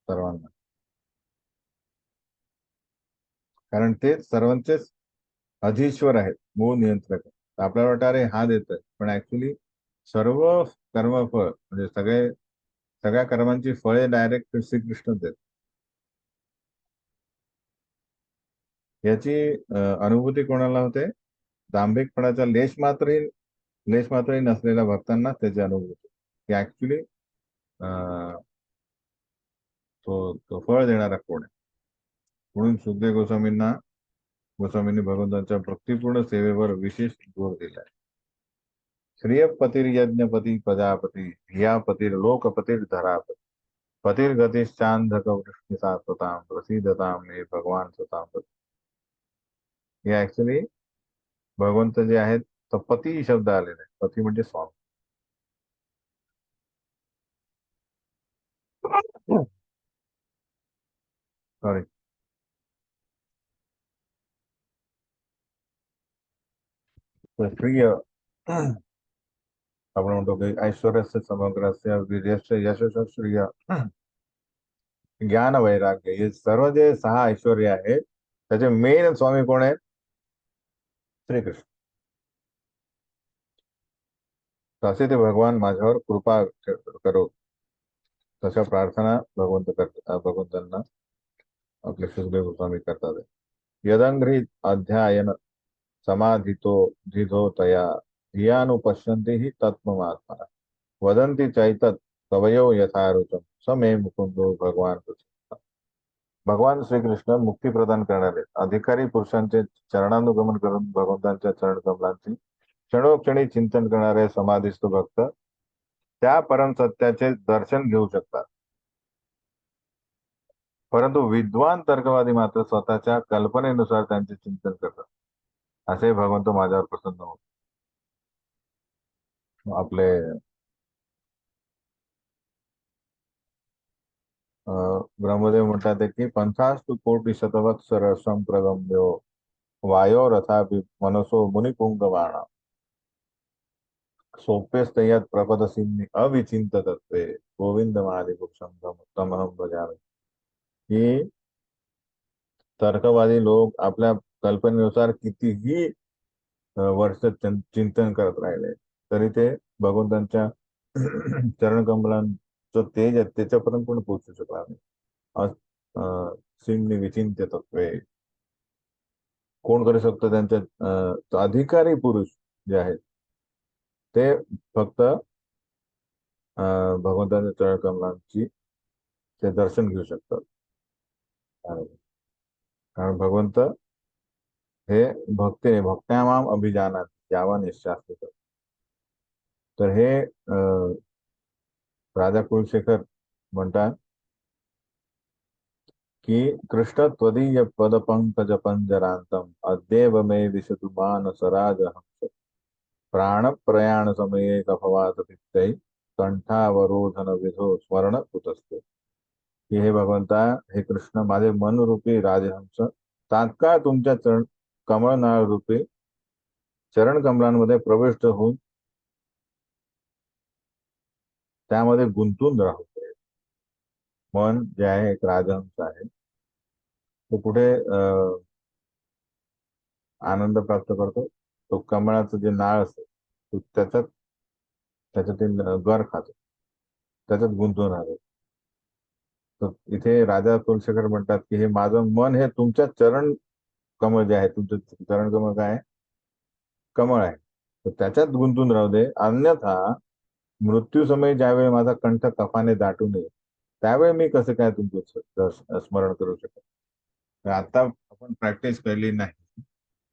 A: सर्वांना, कारण ते सर्वांचेच अधीश्वर आहेत, मूळ नियंत्रक आहेत. तर आपल्याला वाटतं अरे हा देतोय, पण ऍक्च्युली सर्व कर्मफळ म्हणजे सगळ्या कर्मांची फळे डायरेक्ट श्रीकृष्णच देत. याची अनुभूती कोणाला होते, दांभिकपणाचा लेश मात्रही नसलेल्या भक्तांना त्याची अनुभूती, की ऍक्च्युली तो फळ देणारा कोण आहे. म्हणून सुखदेव गोस्वामींनी भगवंतांच्या भक्तिपूर्ण सेवेवर विशेष जोर दिलाय. श्रियपतिर्यज्ञपती प्रजापती धियापतीर लोकपतीर धरापती पतिर्गतिश्चांधक वृष्टी सात्वताम प्रसिद्धताम मे भगवान स्वताम. हे ऍक्च्युली भगवंत जे आहेत, तो पती शब्द आलेला आहे. पती म्हणजे स्वामी. सॉरी. तर श्रिय आपण म्हणतो की ऐश्वर्यस्य समग्रस्य वीर्यस्य यशस्य श्रिय ज्ञान वैराग्य हे सर्व जे 6 ऐश्वर्य आहेत त्याचे मेन स्वामी कोण आहेत? श्रीकृष्ण. तसे ते भगवान माझ्यावर कृपा करो, तशा प्रार्थना भगवंतांना आपले सुखदेव गोस्वामी करतात. यदंघ्री अध्ययन समाधितो धिधो तया धियानुपश्यन्ति हि तत्त्वमात्मनः वदन्ति चैतत् कवयो यथा ऋतं स मे मुकुंदो भगवान कृष्ण. भगवान श्रीकृष्ण मुक्ती प्रदान करणारे अधिकारी पुरुषांचे चरणानुगमन करून भगवंतांच्या चरण कमलांची क्षणोक्षणी चिंतन करणारे समाधिस्थ भक्त त्या परम सत्याचे दर्शन घेऊ शकतात. परंतु विद्वान तर्कवादी मात्र स्वतःच्या कल्पनेनुसार त्यांचे चिंतन करतात. असे भगवंत माझ्यावर प्रसन्न होत. आपले ब्रह्मदेव म्हणतात की पंथास्तु कोटी शतवत्सर संप्रगम्यो वायो रथापि मनसो मुनिपुंगवाणा सोप्यस्तयात प्रपदसिंनी अविचिंत तत्वे गोविंद महादिपुरुषम तमहम भजामि. ही तर्कवादी लोक आपल्या कल्पनेनुसार कितीही वर्ष चिंतन करत राहिले तरी ते भगवंतांच्या चरणकमलांचं तेज आहे त्याच्यापर्यंत पण पोहोचू शकणार नाही. सिंहने विचिंत्य तत्वे कोण करू शकतो? त्यांच्या अधिकारी पुरुष जे आहेत ते फक्त भगवंतांच्या चरणकमलांची ते दर्शन घेऊ शकतात. कारण भगवंत हे भक्ते भक्त्यामाम अभिजानात यावा निश्चास्तित. तर हे राजा कुलशेखर म्हणतात की कृष्ण त्वदीय पद पंकज पंजरांतम अद्येव मे विशतु मानसराज हंस प्राण प्रयाण समये कफवात पित्तै कंठावरोधन विधो स्वर्ण कुतस्ते. की हे भगवंता, हे कृष्ण, माझे मनरूपी राजहंस तात्काळ तुमच्या कमळनाळ रूपी चरण कमलांमध्ये प्रविष्ट होऊन त्यामध्ये गुंतून राहू दे. मन जे आहे एक राजहंस आहे, तो कुठे आनंद प्राप्त करतो? तो कमळाचं जे नाळ असतं तो त्याच्यातील गर खातो, त्याच्यात गुंतून राहतो. तर इथे राजा कुलशेखर म्हणतात की हे माझं मन हे तुमच्या चरण कमळ जे आहे, तुमचं चरण कमळ काय आहे? कमळ आहे. तर त्याच्यात गुंतून राहू दे, अन्यथा मृत्यू समय ज्यावेळी माझा कंठ कफाने दाटू नये त्यावेळी मी कसं काय तुमचं स्मरण करू शकतो? तर आता आपण प्रॅक्टिस केली नाही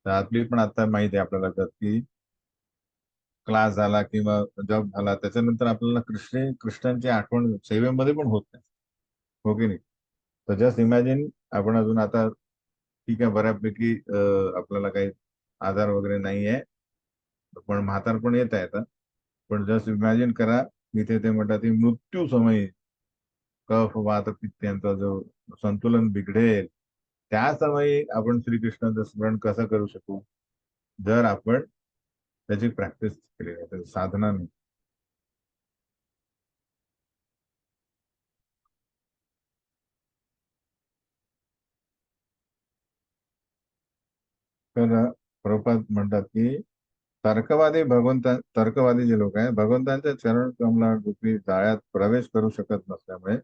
A: तर आपली पण आता माहिती आहे आपल्याला की क्लास झाला किंवा जॉब झाला त्याच्यानंतर आपल्याला कृष्णांची आठवण सेवेमध्ये पण होत नाही, हो की नाही? तर जस्ट इमॅजिन, आपण अजून आता ठीक आहे बऱ्यापैकी आपल्याला काही आजार वगैरे नाही आहे, पण म्हातार पण येत आहे. पण जस्ट इमॅजिन करा, इथे ते म्हणतात की मृत्यू समयी कफ वात पित्त यांचा जो संतुलन बिघडेल त्या समयी आपण श्रीकृष्णाचं स्मरण कसं करू शकू जर आपण त्याची प्रॅक्टिस केली नाही, त्याची साधना नाही. तर प्रभुपाद म्हणतात की तर्कवादी जे लोक आहेत भगवंतांच्या चरण कमला रूपी जाळ्यात प्रवेश करू शकत नसल्यामुळे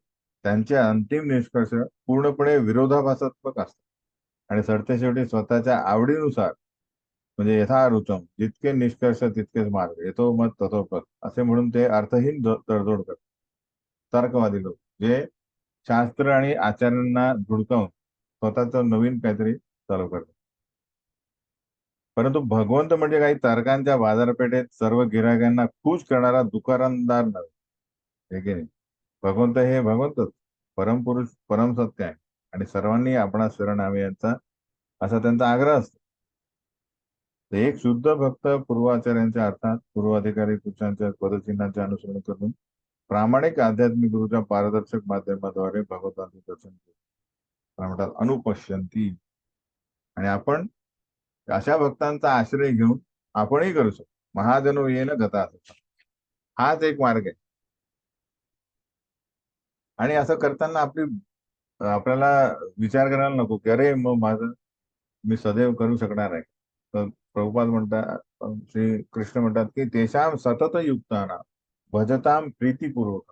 A: त्यांचे अंतिम निष्कर्ष पूर्णपणे विरोधाभासात्मक असतात आणि सरतेशेवटी स्वतःच्या आवडीनुसार म्हणजे यथा रुचम जितके निष्कर्ष तितकेच मार्ग येतो मत तथो पथ असे म्हणून ते अर्थहीन तडजोड करतात. तर्कवादी लोक जे शास्त्र आणि आचार्यांना धुडकावून स्वतःच नवीन काहीतरी चालू करतात. परंतु भगवंत म्हणजे काही तर्कांच्या बाजारपेठेत सर्व गिरायकांना खुश करणारा दुकानदार नव्हे, हे की नाही? भगवंत हे भगवंतच परमपुरुष परम सत्य आहे आणि सर्वांनी आपणास शरण यावे यांचा असा त्यांचा आग्रह असतो. तर एक शुद्ध भक्त पूर्वाचार्यांच्या अर्थात पूर्वाधिकारी पुरुषांच्या पदचिन्हांचे अनुसरण करून प्रामाणिक आध्यात्मिक गुरुच्या पारदर्शक माध्यमाद्वारे भगवंतांचे दर्शन घेतो. काय म्हणतात? अनुपश्यंती. आणि आपण अशा भक्तांचा आश्रय घेऊन आपणही करू शकतो. महाजनो येन गता असता, हाच एक मार्ग आहे. आणि असं करताना आपल्याला विचार करायला नको की अरे मग माझं मी सदैव करू शकणार आहे. तर प्रभुपाद म्हणतात, श्री कृष्ण म्हणतात की तेषाम सतत युक्ताना भजताम प्रीतीपूर्वक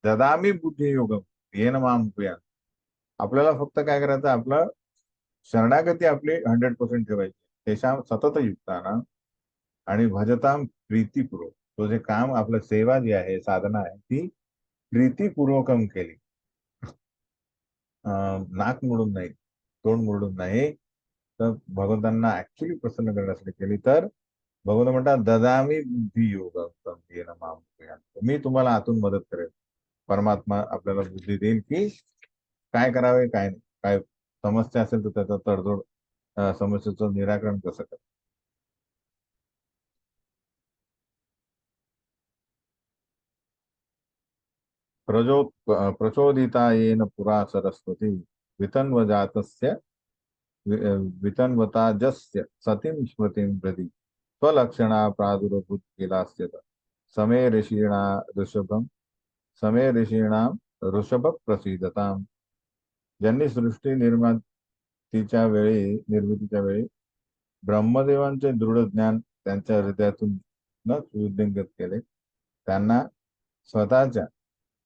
A: ददामी बुद्धी योगम येन माम उपया. आपल्याला फक्त काय करायचं, आपलं शरणागती आपली 100% ठेवायची. तेषाम सतत युक्ताना आणि भजताम प्रीतीपूर्वक. तो जे काम आपलं सेवा जी आहे, साधना आहे, ती प्रीतीपूर्वकम केली. नाक मोडून नाही, तोंड मोडून नाही, तर भगवंतांना ऍक्च्युली प्रसन्न करण्यासाठी केली तर भगवंत म्हणतात ददामी बुद्धी योग मी तुम्हाला आतून मदत करेल. परमात्मा आपल्याला बुद्धी देईल की काय करावे काय नाही, काय समस्या असेल तर त्याचा तडजोड, समस्येचं निराकरण कसं करावं. प्रचोदिता येन पुरा सरस्वती वितन्वजातस्य वितन्वताजस्य सतीं स्मृतिं प्रति स्वलक्षणा प्रादुर्भूत केलास्य समे ऋषीणा ऋषभम समे ऋषीणां ऋषभ प्रसीदताम. ज्यांनी सृष्टी निर्मितीच्या वेळी ब्रह्मदेवांचे दृढ ज्ञान त्यांच्या हृदयातून न वृद्धिंगत केले, त्यांना स्वतःच्या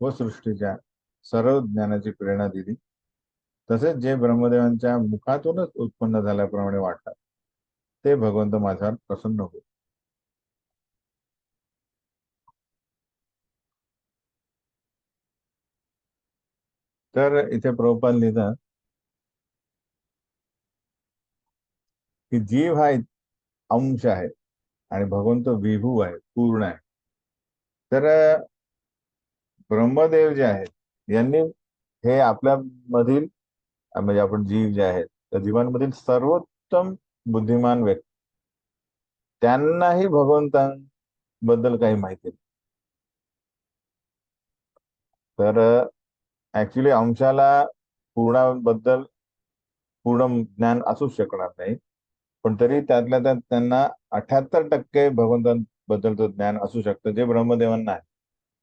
A: व सृष्टीच्या सर्व ज्ञानाची प्रेरणा दिली. तसेच जे ब्रह्मदेवांच्या मुखातूनच उत्पन्न झाल्याप्रमाणे वाटतात, ते भगवंत माझ्यावर प्रसन्न हो. तर इथे प्रभुपाद लिहितात की जीव हा अंश आहे आणि भगवंत विभू आहे, पूर्ण आहे. तर ब्रह्मदेव जे आहेत यांनी हे आपल्या मधील, म्हणजे आपण जीव जे आहेत त्या जीवांमधील सर्वोत्तम बुद्धिमान व्यक्ती, त्यांनाही भगवंतांबद्दल काही माहिती नाही. तर ऍक्च्युली अंशाला पूर्णाबद्दल पूर्ण ज्ञान असूच शकणार नाही, पण तरी त्यातल्या त्यात त्यांना 78% भगवंतांबद्दलचं ज्ञान असू शकतं, जे ब्रह्मदेवांना आहे.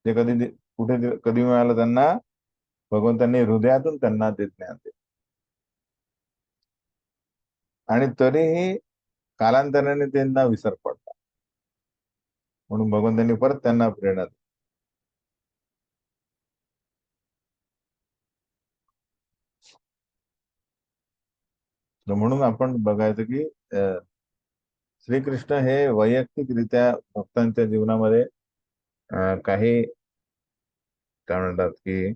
A: जे कधी मिळालं त्यांना, भगवंतांनी हृदयातून त्यांना ते ज्ञान दिलं. आणि तरीही कालांतराने त्यांना विसर पडला, म्हणून भगवंतांनी परत त्यांना प्रेरणा दिली. तर म्हणून आपण बघायचं की श्रीकृष्ण हे वैयक्तिकरित्या भक्तांच्या जीवनामध्ये काही काय म्हणतात की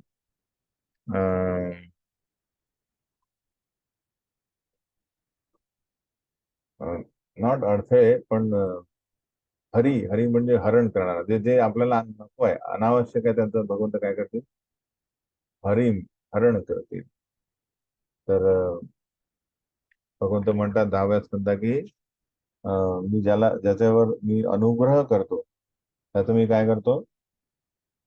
A: नॉट अडथळे, पण हरी हरी म्हणजे हरण करणारा, जे जे आपल्याला नको आहे, अनावश्यक आहे, त्यांचं भगवंत काय करतील, हरी हरण करतील. तर भगवंत म्हणतात 10व्या स्कंदा की मी ज्याच्यावर मी अनुग्रह करतो त्याचं मी काय करतो,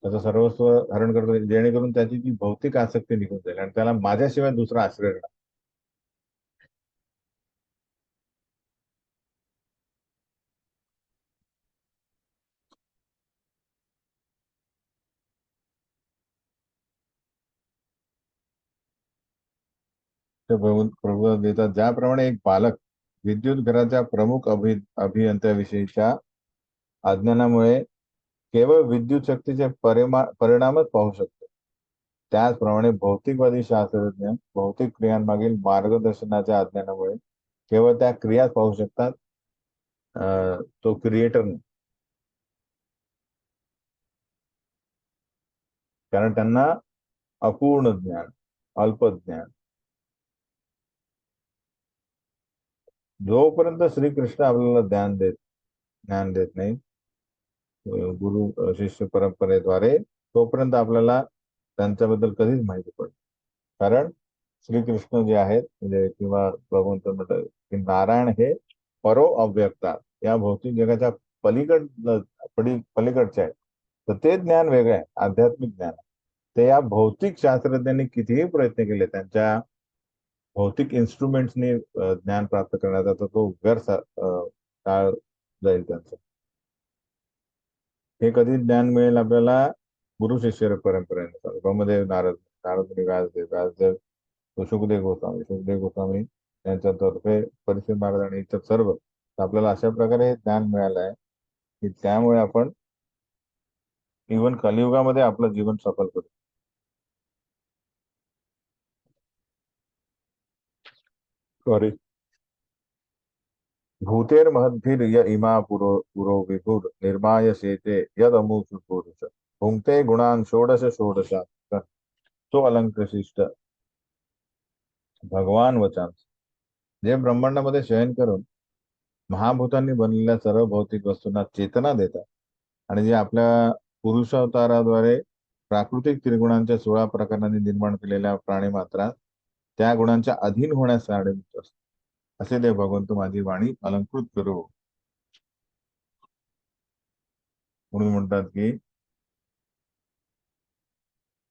A: त्याचं सर्वस्व हरण करतो, जेणेकरून त्याची जी भौतिक आसक्ती निघून जाईल आणि त्याला माझ्याशिवाय दुसरा आश्रय राहणार. ते प्रभू देतात, ज्याप्रमाणे एक पालक विद्युत घराच्या प्रमुख अभियंत्याविषयीच्या अज्ञानामुळे केवळ विद्युत शक्तीचे परिणामच पाहू शकतो, त्याचप्रमाणे भौतिकवादी शास्त्रज्ञ भौतिक क्रियांमागील मार्गदर्शनाच्या अज्ञानामुळे केवळ त्या क्रियाच पाहू शकतात, तो क्रिएटर नाही. कारण त्यांना अपूर्ण ज्ञान, अल्प ज्ञान. जोपर्यंत श्रीकृष्ण आपल्याला ज्ञान देत नाही, गुरु शिष्य परंपरेद्वारे, तोपर्यंत आपल्याला त्यांच्याबद्दल कधीच माहिती पडत. कारण श्रीकृष्ण जे आहेत, म्हणजे किंवा भगवंत म्हणतात की नारायण हे परो अव्यक्ता, या भौतिक जगाच्या पलीकडचे आहे. तर ते ज्ञान वेगळं आहे, आध्यात्मिक ज्ञान आहे. ते या भौतिक शास्त्रज्ञांनी कितीही प्रयत्न केले त्यांच्या भौतिक इन्स्ट्रुमेंट्सनी ज्ञान प्राप्त करण्याचा, तर तो व्यर्थ काळ जाईल त्यांचं. हे कधी ज्ञान मिळेल आपल्याला? गुरु शिष्य परंपरेनुसार. ब्रह्मदेव नारद, नारद मुनी व्यासदेव, व्यासदेव तो सुखदेव गोस्वामी, सुखदेव गोस्वामी यांच्यातर्फे परीक्षित महाराज आणि इतर सर्व. तर आपल्याला अशा प्रकारे हे ज्ञान मिळालं आहे की त्यामुळे आपण इव्हन कलियुगामध्ये आपलं जीवन सफल करू. सॉरी. भूतेर्महद्भिर य इमा पुरो विभुर निर्माय शेते यदमुषु पुरुष भुंक्ते गुणान् षोडश षोडश तो अलंकृशिष्ट भगवान वचान. जे ब्रह्मांडामध्ये शयन करून महाभूतांनी बनलेल्या सर्व भौतिक वस्तूंना चेतना देतात आणि जे आपल्या पुरुषावताराद्वारे प्राकृतिक त्रिगुणांच्या 16 प्रकारांनी निर्माण केलेल्या प्राणीमात्रात त्या गुणांच्या अधीन होण्यास कारणीभूत असतात. असे देव भगवंत माझी वाणी अलंकृत करो. म्हणून म्हणतात की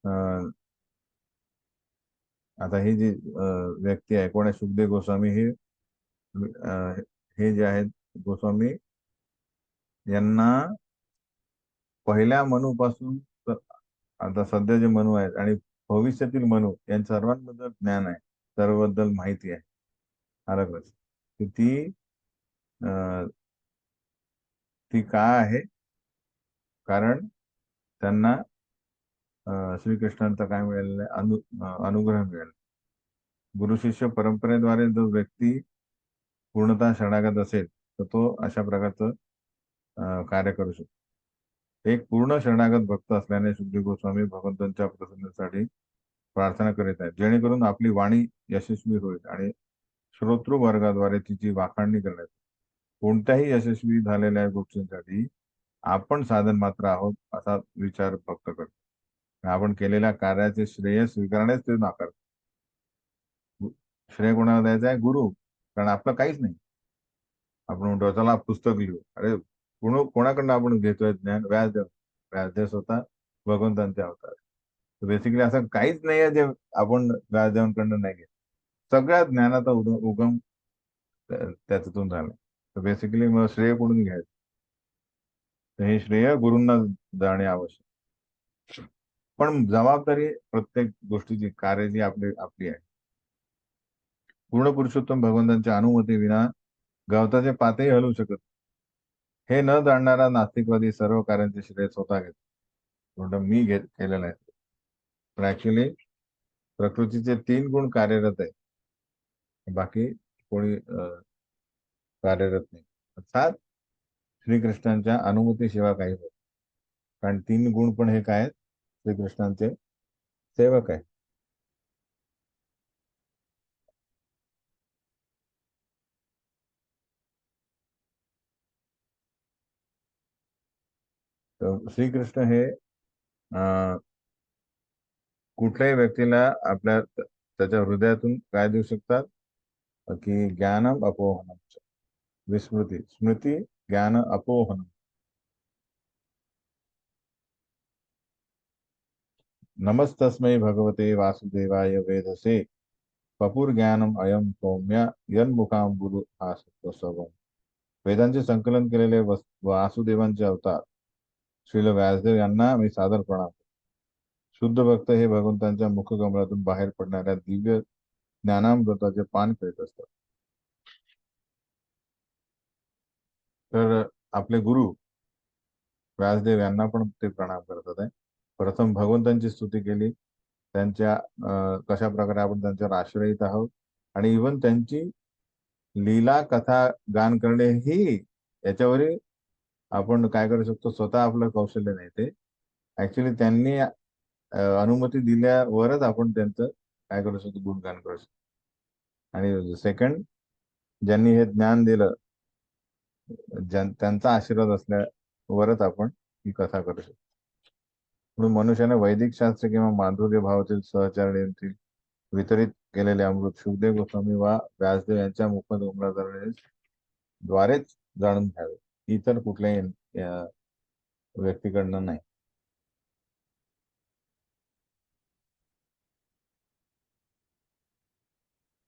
A: अं, आता ही जी व्यक्ती आहे, कोण आहे? सुखदेव गोस्वामी. हे जे आहेत गोस्वामी, यांना पहिल्या मनूपासून आता सध्या जे मनू आहेत आणि भविष्यातील मनू यांच्या सर्वांबद्दल ज्ञान आहे, सर्वबद्दल माहिती आहे. अलग की अं, ती काय आहे? कारण त्यांना श्रीकृष्णांचा काय मिळालेला आहे? अनुग्रह मिळाला. गुरु शिष्य परंपरेद्वारे जो व्यक्ती पूर्णतः शरणागत असेल तर तो अशा प्रकारचं कार्य करू शकतो. एक पूर्ण शरणागत भक्त असल्याने सुखदेव गोस्वामी भगवंतांच्या प्रसन्नतेसाठी प्रार्थना करीत आहेत, जेणेकरून आपली वाणी यशस्वी होईल आणि श्रोतृ वर्गाद्वारे तिची वाखाणणी करण्यात. कोणत्याही यशस्वी झालेल्या गोष्टींसाठी आपण साधन मात्र आहोत असा विचार भक्त करतो. आपण केलेल्या कार्याचे श्रेय स्वीकारण्यास ते नाकारतात. श्रेय कोणाला द्यायचं आहे? गुरु. कारण आपलं काहीच नाही. आपण म्हणतो चला पुस्तक लिहू. अरे कोणाकडनं आपण घेतोय ज्ञान? व्यासदेव. व्यासदेव स्वतः भगवंतांचे अवतार. बेसिकली असं काहीच नाही आहे जे आपण व्यासदेवांकडनं नाही घेत. सगळ्या ज्ञानाचा उगम त्याच्यातून झाला. तर बेसिकली मग श्रेय कोणून घ्यायचं? तर हे श्रेय गुरूंना जाणे आवश्यक. पण जबाबदारी प्रत्येक गोष्टीची, कार्याची आपली आपली आहे. पूर्ण पुरुषोत्तम भगवंतांच्या अनुमती विना गवताचे पातेही हलवू शकत. हे न जाणणारा नास्तिकवादी सर्व कार्यांचे श्रेय स्वतः घेतो. म्हणतो मी केलेलं आहे. पण ऍक्च्युली प्रकृतीचे 3 गुण कार्यरत आहे, बाकी कोणी कार्यरत नाही. अर्थात श्रीकृष्णांच्या अनुमतीशिवाय काही होत. कारण 3 गुण पण हे काय आहेत? श्रीकृष्णांचे सेवक आहे. तर श्रीकृष्ण हे कुठल्याही व्यक्तीला आपल्या त्याच्या हृदयातून काय देऊ शकतात? की ज्ञानम अपोहनम, विस्मृती, स्मृती, ज्ञान अपोहनम. नमस्तस्मै भगवते वासुदेवाय वेधसे ज्ञानम अयम सौम्य यन्मुखांबुरु आसवम. वेदांचे संकलन केलेले वासुदेवांचे अवतार श्रील व्यासदेव यांना मी सादर प्रणाम. शुद्ध भक्त हे भगवंतांच्या मुखकमलातून बाहेर पडणाऱ्या दिव्य ज्ञानामृताचे पान करीत असतात. तर आपले गुरु व्यासदेव यांना पण ते प्रणाम करतात आहे. प्रथम भगवंतांची स्तुती केली, त्यांच्या कशा प्रकारे आपण त्यांच्यावर आश्रयित आहोत आणि इव्हन त्यांची लीला कथा गान करणे ही याच्यावरही आपण काय करू शकतो? स्वतः आपलं कौशल्य नाही, ते ऍक्च्युली त्यांनी अनुमती दिल्यावरच आपण त्यांचं काय करू शकतो? गुणगान करू शकतो. आणि सेकंड, ज्यांनी हे ज्ञान दिलं, त्यांचा आशीर्वाद असल्यावरच आपण ही कथा करू शकतो. म्हणून मनुष्याने वैदिक शास्त्र किंवा माधुर्य भावातील सहचारणेतील वितरित केलेले अमृत सुखदेव गोस्वामी वा व्यासदेव यांच्या द्वारेच जाणून घ्यावे, इतर कुठल्याही व्यक्तीकडनं नाही.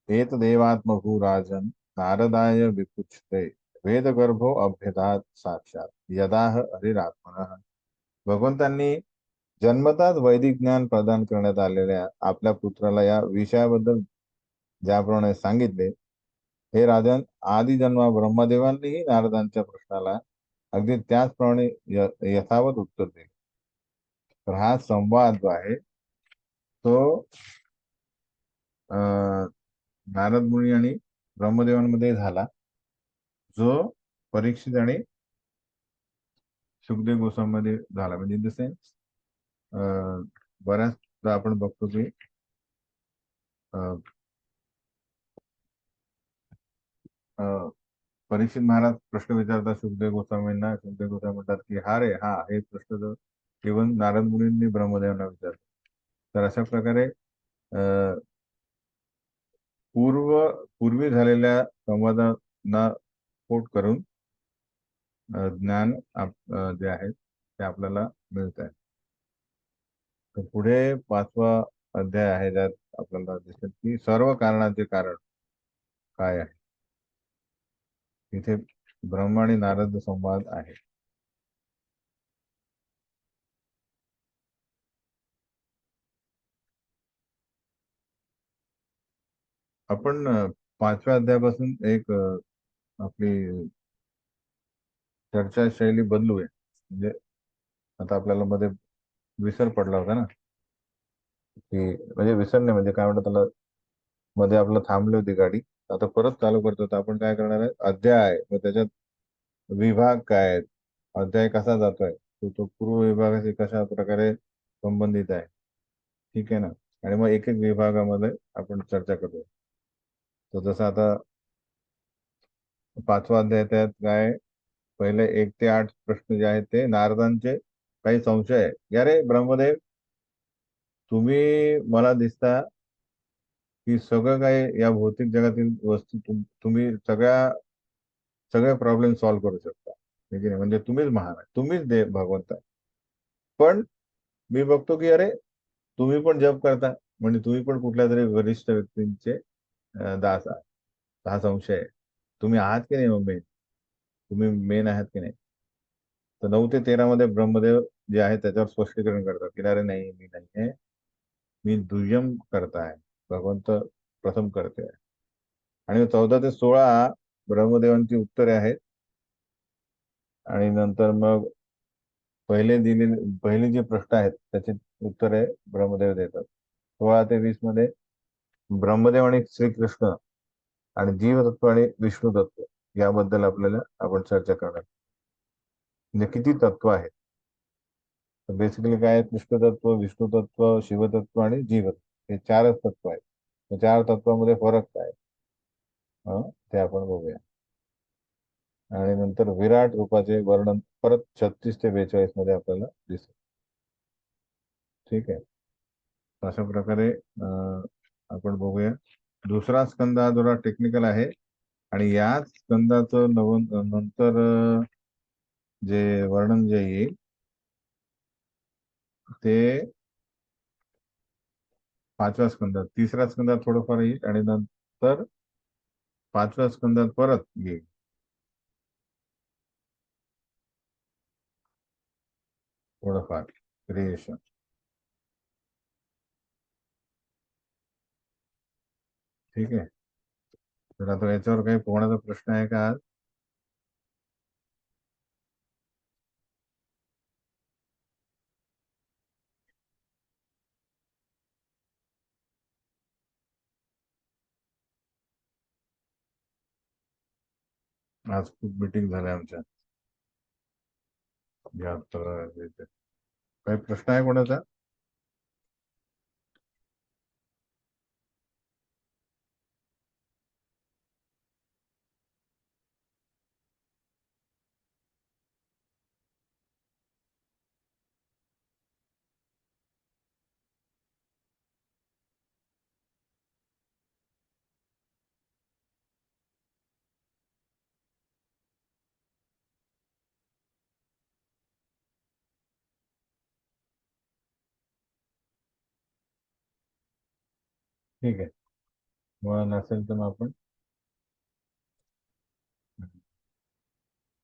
A: एत देवात्मभू राजन नारदाय विपुच्छते वेदगर्भो अभ्यदात साक्षात यदाह हरिरात्मनः. भगवंतांनी जन्मताच वैदिक ज्ञान प्रदान करण्यात आलेल्या आपल्या पुत्राला या विषयाबद्दल ज्याप्रमाणे सांगितले, हे राजन, आदी जन्मा ब्रह्मदेवांनीही नारदांच्या प्रश्नाला अगदी त्याचप्रमाणे यथावत उत्तर दिले. तर हा संवाद जो आहे तो अं, नारद मुनी आणि ब्रह्मदेवांमध्ये झाला, जो परीक्षित आणि सुखदेव गोस्वामीमध्ये झाला. म्हणजे इन द सेन्स बऱ्याचदा आपण बघतो की अं, अं, परीक्षित महाराज प्रश्न विचारतात सुखदेव गोस्वामींना. सुखदेव गोस्वामी म्हणतात की हा रे हा हे प्रश्न तर इव्हन नारद मुनींनी ब्रह्मदेवांना विचारले. तर अशा प्रकारे अं, पूर्व पूर्वी झालेल्या संवादांना कोट करून ज्ञान जे आहे ते आपल्याला मिळत आहे. तर पुढे 5वा अध्याय आहे, ज्यात आपल्याला दिसेल की सर्व कारणाचे कारण काय आहे. इथे ब्रह्म आणि नारद संवाद आहे. आपण 5व्या अध्यायापासून एक आपली चर्चा शैली बदलूया. म्हणजे आता आपल्याला मध्ये विसर पडला होता ना, की म्हणजे विसर नाही, म्हणजे काय म्हणतात त्याला, मध्ये आपलं थांबली होती गाडी. आता परत चालू करतो. तर आपण काय करणार आहे, अध्याय व त्याच्यात विभाग काय आहेत, अध्याय कसा जातोय, तो पूर्व विभागाशी कशा प्रकारे संबंधित आहे. ठीक आहे ना. आणि मग एक एक विभागामध्ये आपण चर्चा करूया. तर जसं आता 5वा अध्याय, त्यात काय, पहिले 1 ते 8 प्रश्न जे आहेत ते नारदांचे काही संशय आहे. या रे ब्रह्मदेव, तुम्ही मला दिसता की सगळं काही या भौतिक जगातील वस्तू तुम्ही सगळे प्रॉब्लेम सॉल्व्ह करू शकता. हे की नाही, म्हणजे तुम्हीच महान आहे, तुम्हीच देव भगवंत आहे. पण मी बघतो की अरे, तुम्ही पण जप करता, म्हणजे तुम्ही पण कुठल्या तरी वरिष्ठ व्यक्तींचे दास आहात. हा संशय आहे. तुम्ही आहात की नाही मग मेन, तुम्ही मेन आहात की नाही. तर 9 ते 13 मध्ये ब्रह्मदेव जे आहे त्याच्यावर स्पष्टीकरण करतात की अरे नाही, मी नाही आहे, मी दुय्यम करता आहे, भगवंत प्रथम करते आहे. आणि 14 ते 16 ब्रह्मदेवांची उत्तरे आहेत. आणि नंतर मग पहिले जे प्रश्न आहेत त्याचे उत्तरे ब्रह्मदेव देतात. 16 ते 20 मध्ये ब्रह्मदेव आणि श्रीकृष्ण आणि जीवतत्व आणि विष्णू तत्व याबद्दल आपल्याला आपण चर्चा करणार. म्हणजे किती तत्व आहेत. तर बेसिकली काय आहे, कृष्ण तत्व, विष्णू तत्व, शिवतत्व आणि जीवतत्व, हे 4च तत्व आहेत. त्या 4 तत्वामध्ये फरक काय, ते आपण बघूया. आणि नंतर विराट रूपाचे वर्णन परत 36 ते 42 मध्ये आपल्याला दिसेल. ठीक आहे. अशा प्रकारे आपण बघूया. दुसरा स्कंद हा थोडा टेक्निकल आहे. आणि याच स्कंदाचं नंतर जे वर्णन जे येईल ते 5व्या स्कंदात, 3ऱ्या स्कंदात थोडंफार येईल, आणि नंतर 5व्या स्कंदात परत येईल. थोडंफार क्रिएशन. ठीक आहे. तर आता याच्यावर काही कोणाचा प्रश्न आहे का आज? आज खूप मीटिंग झाल्या आमच्या या काही प्रश्न आहे कोणाचा? ठीक आहे. मग नसेल तर मग आपण